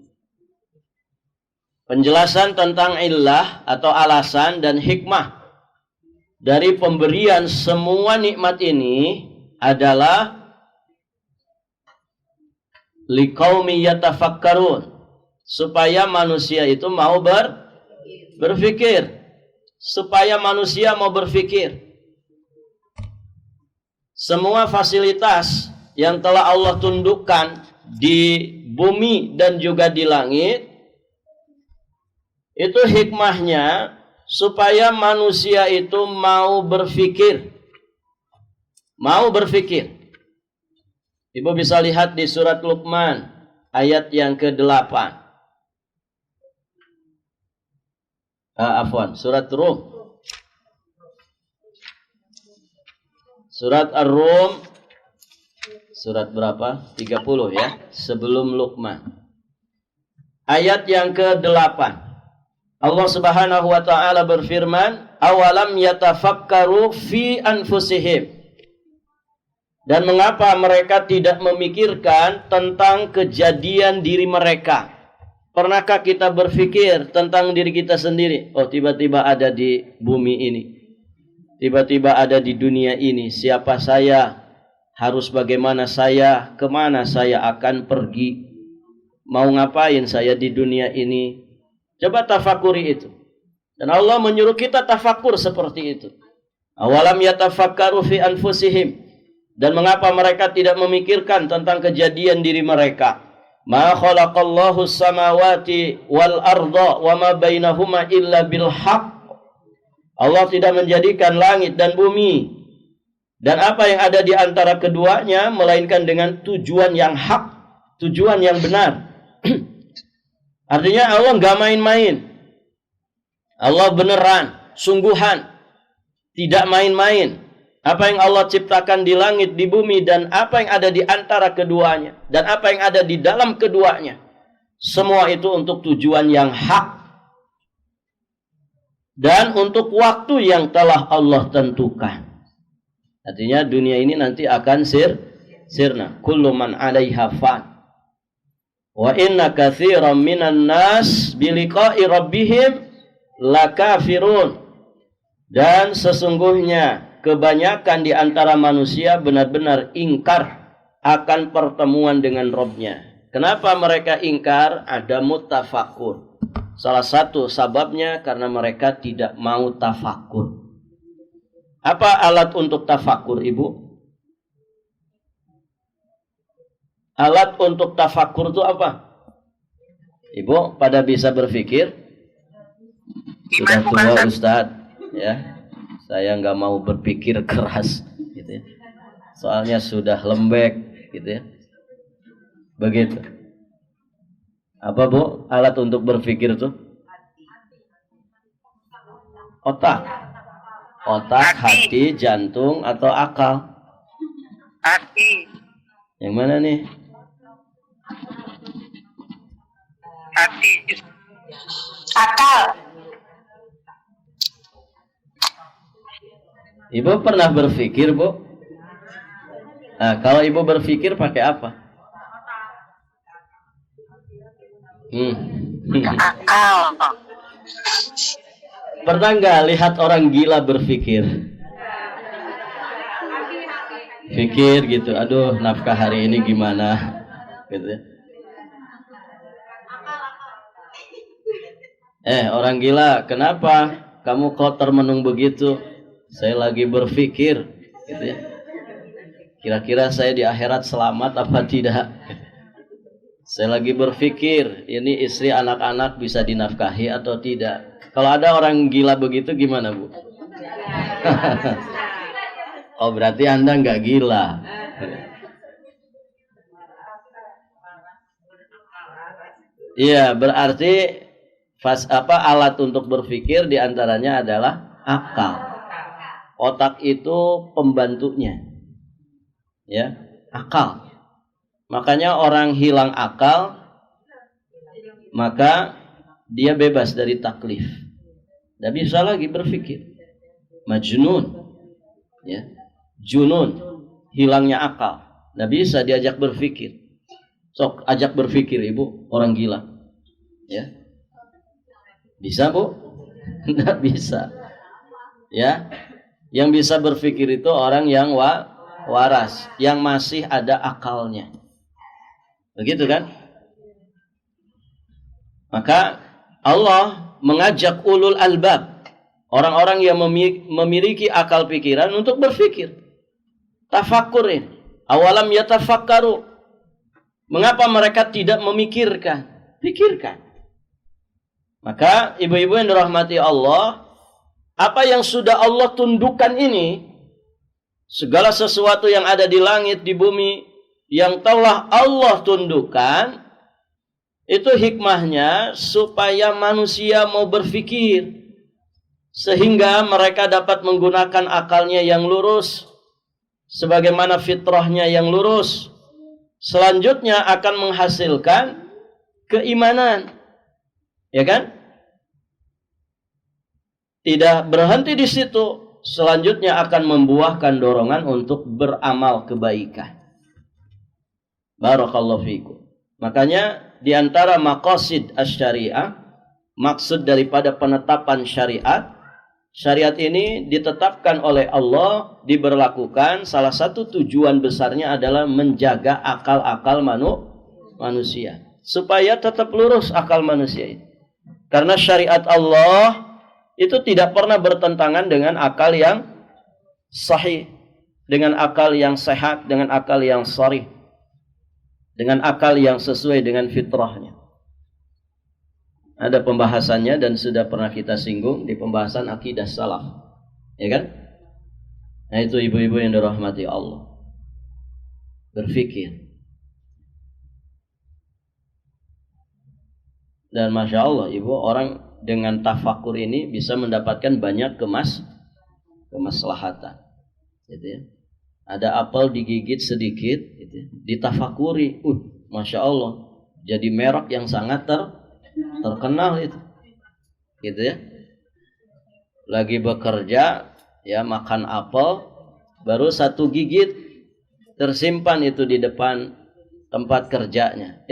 Penjelasan tentang illah atau alasan dan hikmah dari pemberian semua nikmat ini adalah liqaumi yatafakkarun, supaya manusia itu mau berpikir, supaya manusia mau berpikir. Semua fasilitas yang telah Allah tundukkan di bumi dan juga di langit, itu hikmahnya supaya manusia itu mau berpikir. Mau berpikir. Ibu bisa lihat di surat Luqman ayat yang ke-8. Surat Rum. Surat Ar-Rum, surat berapa? 30 ya, sebelum Luqman. Ayat yang ke-8. Allah Subhanahu wa taala berfirman, "Awalam yatafakkaru fi anfusihim." Dan mengapa mereka tidak memikirkan tentang kejadian diri mereka? Pernahkah kita berpikir tentang diri kita sendiri? Oh, tiba-tiba ada di bumi ini. Tiba-tiba ada di dunia ini, siapa saya, harus bagaimana saya, kemana saya akan pergi, mau ngapain saya di dunia ini. Coba tafakuri itu. Dan Allah menyuruh kita tafakur seperti itu. Awalam yatafakkaru fi anfusihim. Dan mengapa mereka tidak memikirkan tentang kejadian diri mereka. Ma khalaqallahu samawati wal arda wa ma bainahuma illa bil haqq. Allah tidak menjadikan langit dan bumi dan apa yang ada di antara keduanya melainkan dengan tujuan yang hak, tujuan yang benar. Artinya Allah nggak main-main. Allah beneran, sungguhan, tidak main-main. Apa yang Allah ciptakan di langit, di bumi, dan apa yang ada di antara keduanya, dan apa yang ada di dalam keduanya, semua itu untuk tujuan yang hak. Dan untuk waktu yang telah Allah tentukan. Artinya dunia ini nanti akan sirna. Kullu man 'alaiha fan. Wa inna katsiran minan nas biliqa'i rabbihim lakafirun. Dan sesungguhnya kebanyakan di antara manusia benar-benar ingkar akan pertemuan dengan Rabb-nya. Kenapa mereka ingkar? Ada mutafakur. Salah satu sababnya karena mereka tidak mau tafakur. Apa alat untuk tafakur, Ibu? Alat untuk tafakur itu apa? Ibu pada bisa berpikir? Sudah tua Ustadz, ya. Saya nggak mau berpikir keras, gitu ya. Soalnya sudah lembek, gitu ya. Begitu. Apa Bu alat untuk berpikir tuh? Otak. Otak, hati, jantung, atau akal? Hati. Yang mana nih? Hati. Akal. Ibu pernah berpikir, Bu? Nah, kalau ibu berpikir pakai apa? Akal. Pernah nggak lihat orang gila berpikir? Pikir gitu, aduh nafkah hari ini gimana? Gitu ya. Orang gila, kenapa kamu kok termenung begitu? Saya lagi berpikir, gitu ya. Kira-kira saya di akhirat selamat apa tidak? Saya lagi berpikir, ini istri anak-anak bisa dinafkahi atau tidak? Kalau ada orang gila begitu gimana, Bu? Oh, berarti Anda nggak gila. Iya, berarti alat untuk berpikir diantaranya adalah akal. Otak itu pembantunya, ya, akal. Makanya orang hilang akal, maka dia bebas dari taklif. Tidak bisa lagi berpikir. Majnun, ya, junun, hilangnya akal. Tidak bisa diajak berpikir. Sok ajak berpikir ibu, orang gila, ya. Bisa, Bu? Tidak bisa. Ya, yang bisa berpikir itu orang yang waras, yang masih ada akalnya. Begitu kan? Maka Allah mengajak ulul albab, orang-orang yang memiliki akal pikiran untuk berpikir. Tafakkurin. Awalam yatafakkaru. Mengapa mereka tidak memikirkan? Pikirkan. Maka ibu-ibu yang dirahmati Allah, apa yang sudah Allah tundukkan ini, segala sesuatu yang ada di langit, di bumi, yang telah Allah tundukkan, itu hikmahnya supaya manusia mau berpikir, sehingga mereka dapat menggunakan akalnya yang lurus, sebagaimana fitrahnya yang lurus. Selanjutnya akan menghasilkan keimanan, ya kan? Tidak berhenti di situ, selanjutnya akan membuahkan dorongan untuk beramal kebaikan. Barakallahu fikum. Makanya di antara maqasid asy-syariah, maksud daripada penetapan syariat, syariat ini ditetapkan oleh Allah, diberlakukan, salah satu tujuan besarnya adalah menjaga akal-akal manusia, supaya tetap lurus akal manusia ini. Karena syariat Allah itu tidak pernah bertentangan dengan akal yang sahih, dengan akal yang sehat, dengan akal yang sharih, dengan akal yang sesuai dengan fitrahnya. Ada pembahasannya dan sudah pernah kita singgung di pembahasan akidah salaf, ya kan? Nah, itu ibu-ibu yang dirahmati Allah, berpikir. Dan masya Allah, ibu, orang dengan tafakur ini bisa mendapatkan banyak kemaslahatan, gitu ya. Ada apel digigit sedikit, gitu ya, ditafakuri, masya Allah, jadi merek yang sangat terkenal itu, gitu ya. Lagi bekerja, ya, makan apel, baru satu gigit tersimpan itu di depan tempat kerjanya.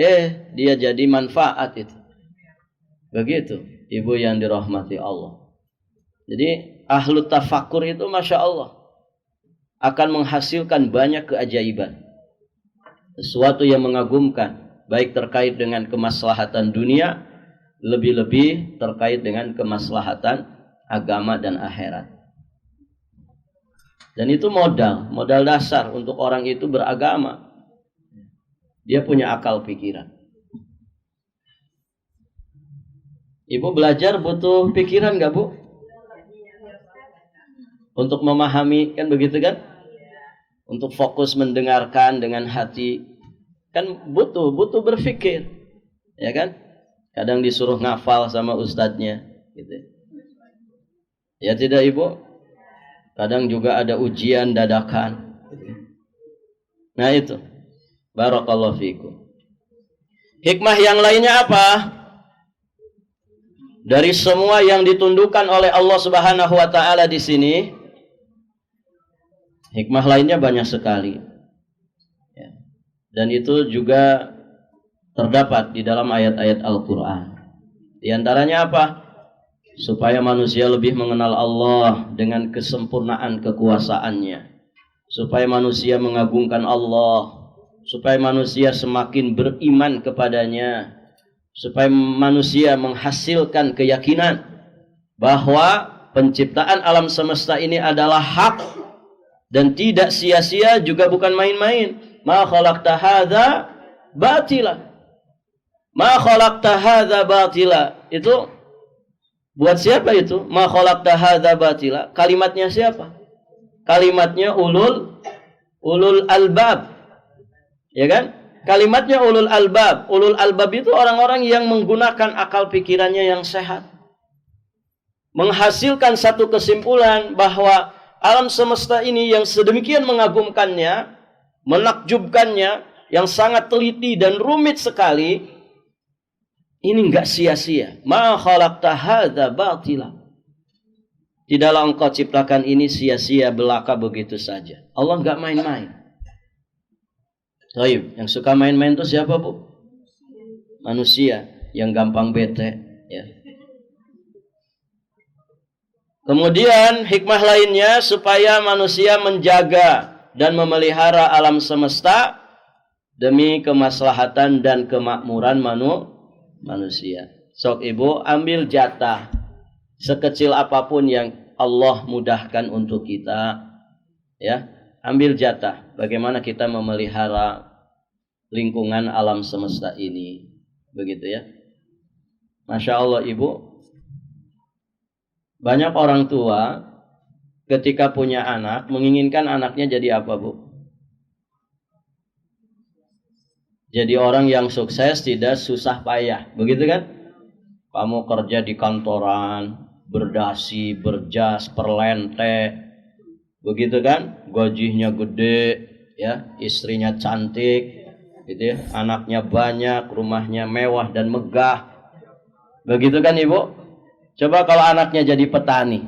Dia jadi manfaat itu. Begitu, ibu yang dirahmati Allah. Jadi ahlu tafakur itu masya Allah akan menghasilkan banyak keajaiban, sesuatu yang mengagumkan, baik terkait dengan kemaslahatan dunia, lebih-lebih terkait dengan kemaslahatan agama dan akhirat. Dan itu modal dasar untuk orang itu beragama. Dia punya akal pikiran. Ibu belajar butuh pikiran nggak, Bu? Untuk memahami, kan begitu kan? Untuk fokus mendengarkan dengan hati, kan butuh berpikir, ya kan? Kadang disuruh ngafal sama ustadznya, gitu. Ya tidak, Ibu? Kadang juga ada ujian dadakan, gitu. Nah itu, barakallahu fikum. Hikmah yang lainnya apa? Dari semua yang ditundukkan oleh Allah Subhanahu wa taala di sini, Hikmah lainnya banyak sekali. Ya. Dan itu juga terdapat di dalam ayat-ayat Al-Quran. Di antaranya apa? Supaya manusia lebih mengenal Allah dengan kesempurnaan kekuasaannya. Supaya manusia mengagungkan Allah. Supaya manusia semakin beriman kepadanya. Supaya manusia menghasilkan keyakinan bahwa penciptaan alam semesta ini adalah hak dan tidak sia-sia, juga bukan main-main. Ma khalaqta hadza batila. Ma khalaqta hadza batila. Itu buat siapa itu? Ma khalaqta hadza batila. Kalimatnya siapa? Kalimatnya ulul albab. Ya kan? Kalimatnya ulul albab. Ulul albab itu orang-orang yang menggunakan akal pikirannya yang sehat. Menghasilkan satu kesimpulan bahwa alam semesta ini yang sedemikian mengagumkannya, menakjubkannya, yang sangat teliti dan rumit sekali, ini enggak sia-sia. Ma khalaqta hadza batila. Tidaklah engkau ciptakan ini sia-sia belaka begitu saja. Allah enggak main-main. Baik, yang suka main-main itu siapa, Bu? Manusia yang gampang bete, ya. Kemudian hikmah lainnya supaya manusia menjaga dan memelihara alam semesta demi kemaslahatan dan kemakmuran manusia. Sok ibu ambil jatah sekecil apapun yang Allah mudahkan untuk kita, ya. Ambil jatah bagaimana kita memelihara lingkungan alam semesta ini. Begitu ya. Masya Allah ibu. Banyak orang tua ketika punya anak menginginkan anaknya jadi apa, Bu? Jadi orang yang sukses, tidak susah payah. Begitu kan? Kamu kerja di kantoran, berdasi, berjas, perlente. Begitu kan? Gajinya gede, ya, istrinya cantik, gitu ya. Anaknya banyak, rumahnya mewah dan megah. Begitu kan, Ibu? Coba kalau anaknya jadi petani.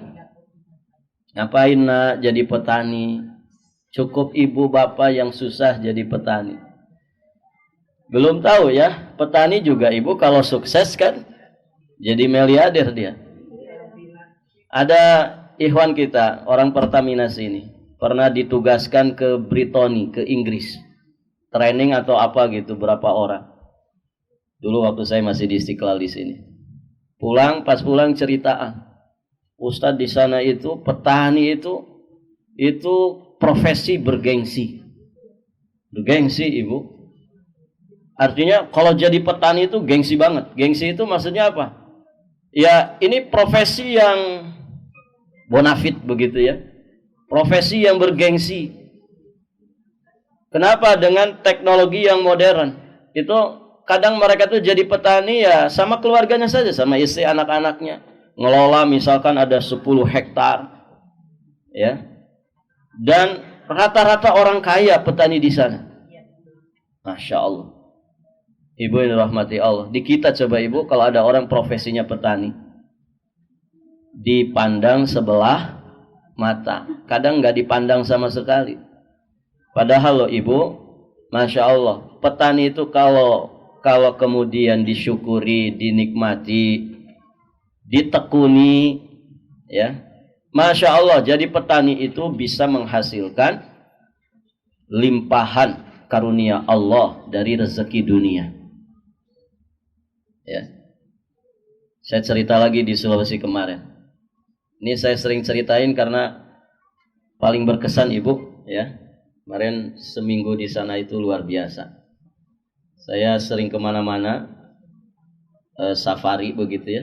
Ngapain nak jadi petani? Cukup ibu bapak yang susah jadi petani. Belum tahu ya, petani juga ibu kalau sukses kan jadi miliarder dia. Ada ikhwan kita, orang Pertamina sini, pernah ditugaskan ke Britoni, ke Inggris. Training atau apa gitu, berapa orang. Dulu waktu saya masih di Istiqlal di sini. Pas pulang ceritaan. Ustadz di sana itu petani itu profesi bergengsi. Bergengsi ibu. Artinya kalau jadi petani itu gengsi banget. Gengsi itu maksudnya apa? Ya ini profesi yang bonafit begitu ya. Profesi yang bergengsi. Kenapa? Dengan teknologi yang modern. Itu kadang mereka tuh jadi petani ya sama keluarganya saja, sama istri anak-anaknya. Ngelola misalkan ada 10 hektar. Ya. Dan rata-rata orang kaya petani di sana. Masya Allah. Ibu yang dirahmati Allah. Di kita coba ibu kalau ada orang profesinya petani. Dipandang sebelah mata. Kadang nggak dipandang sama sekali. Padahal loh ibu, Masya Allah. Petani itu kalau kemudian disyukuri, dinikmati, ditekuni, ya, Masya Allah, jadi petani itu bisa menghasilkan limpahan karunia Allah dari rezeki dunia. Ya, saya cerita lagi di Sulawesi kemarin. Ini saya sering ceritain karena paling berkesan ibu, ya. Kemarin seminggu di sana itu luar biasa. Saya sering kemana-mana, safari begitu ya.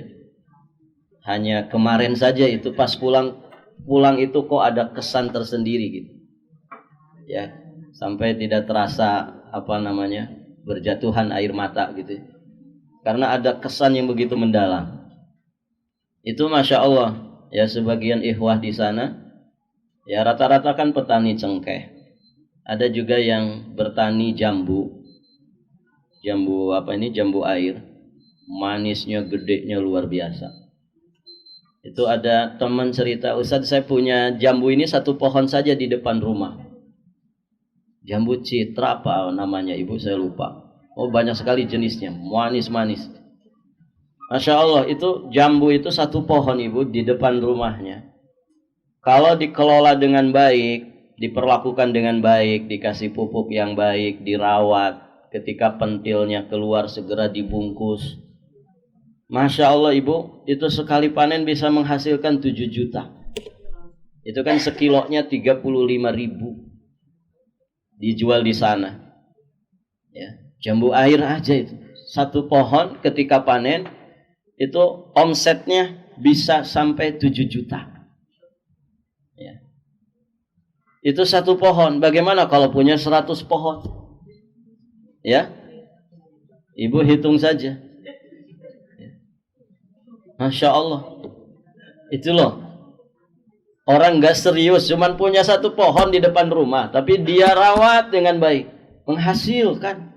Hanya kemarin saja itu pas pulang itu kok ada kesan tersendiri gitu. Ya, sampai tidak terasa berjatuhan air mata gitu. Karena ada kesan yang begitu mendalam. Itu Masya Allah, ya sebagian ikhwah di sana, ya rata-rata kan petani cengkeh. Ada juga yang bertani jambu air, manisnya gedenya luar biasa. Itu ada teman cerita, Ustadz saya punya jambu ini satu pohon saja di depan rumah. Jambu citra apa namanya ibu, saya lupa. Oh banyak sekali jenisnya, manis-manis. Masya Allah, itu jambu itu satu pohon ibu di depan rumahnya. Kalau dikelola dengan baik, diperlakukan dengan baik, dikasih pupuk yang baik, dirawat, ketika pentilnya keluar segera dibungkus. Masya Allah ibu, itu sekali panen bisa menghasilkan 7 juta. Itu kan sekilonya 35.000 dijual di sana. Ya, jambu air aja itu. Satu pohon ketika panen itu omsetnya bisa sampai 7 juta. Ya. Itu satu pohon. Bagaimana kalau punya 100 pohon? Ya, ibu hitung saja. Masya Allah. Itu loh. Orang gak serius, cuman punya satu pohon di depan rumah, tapi dia rawat dengan baik. Menghasilkan.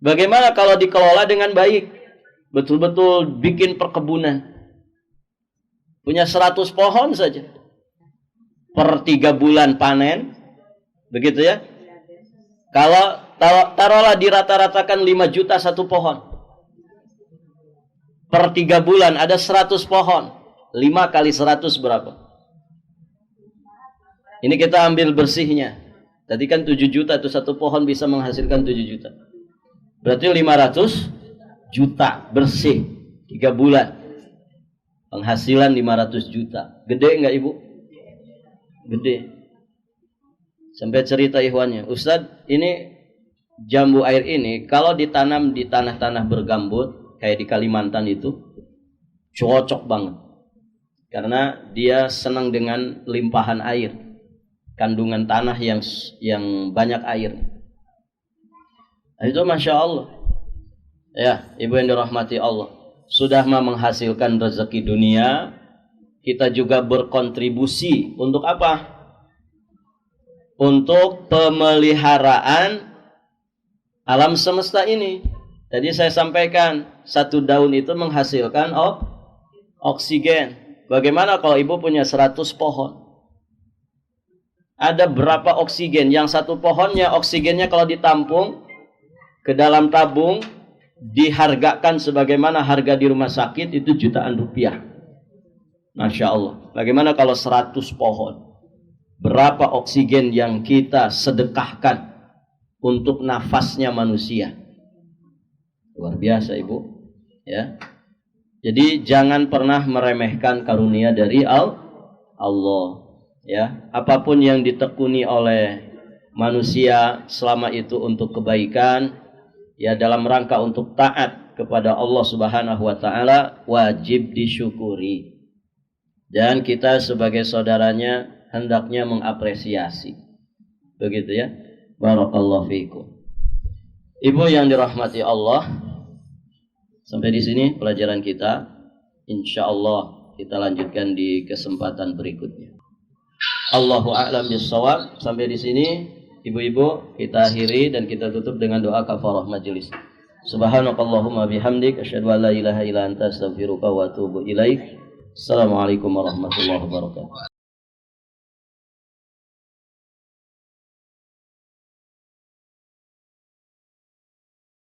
Bagaimana kalau dikelola dengan baik? Betul-betul bikin perkebunan. Punya 100 pohon saja. Per 3 bulan panen. Begitu ya. Kalau taruhlah dirata-ratakan 5 juta satu pohon. Per 3 bulan ada 100 pohon. 5 kali 100 berapa? Ini kita ambil bersihnya. Tadi kan 7 juta itu satu pohon bisa menghasilkan 7 juta. Berarti 500 juta bersih 3 bulan. Penghasilan 500 juta. Gede enggak ibu? Gede. Sampai cerita ikhwannya, Ustadz ini jambu air ini kalau ditanam di tanah-tanah bergambut kayak di Kalimantan itu cocok banget. Karena dia senang dengan limpahan air. Kandungan tanah yang banyak air. Itu Masya Allah. Ya, ibu yang dirahmati Allah. Sudah menghasilkan rezeki dunia, kita juga berkontribusi untuk apa? Untuk pemeliharaan alam semesta ini. Tadi saya sampaikan, satu daun itu menghasilkan oksigen. Bagaimana kalau ibu punya 100 pohon? Ada berapa oksigen? Yang satu pohonnya oksigennya kalau ditampung ke dalam tabung, dihargakan sebagaimana harga di rumah sakit itu jutaan rupiah. Masya Allah. Bagaimana kalau 100 pohon? Berapa oksigen yang kita sedekahkan untuk nafasnya manusia? Luar biasa ibu. Ya. Jadi jangan pernah meremehkan karunia dari Allah. Ya. Apapun yang ditekuni oleh manusia selama itu untuk kebaikan, ya dalam rangka untuk taat kepada Allah Subhanahu wa taala, wajib disyukuri. Dan kita sebagai saudaranya hendaknya mengapresiasi. Begitu ya. Barakallahu fiikum. Ibu yang dirahmati Allah, sampai di sini pelajaran kita. Insyaallah kita lanjutkan di kesempatan berikutnya. Allahu a'lam bissawab. Sampai di sini ibu-ibu kita akhiri dan kita tutup dengan doa kafarah majelis. Subhanakallahumma bihamdik asyhadu an la ilaha illa anta astaghfiruka wa atubu ilaik. Assalamualaikum warahmatullahi wabarakatuh.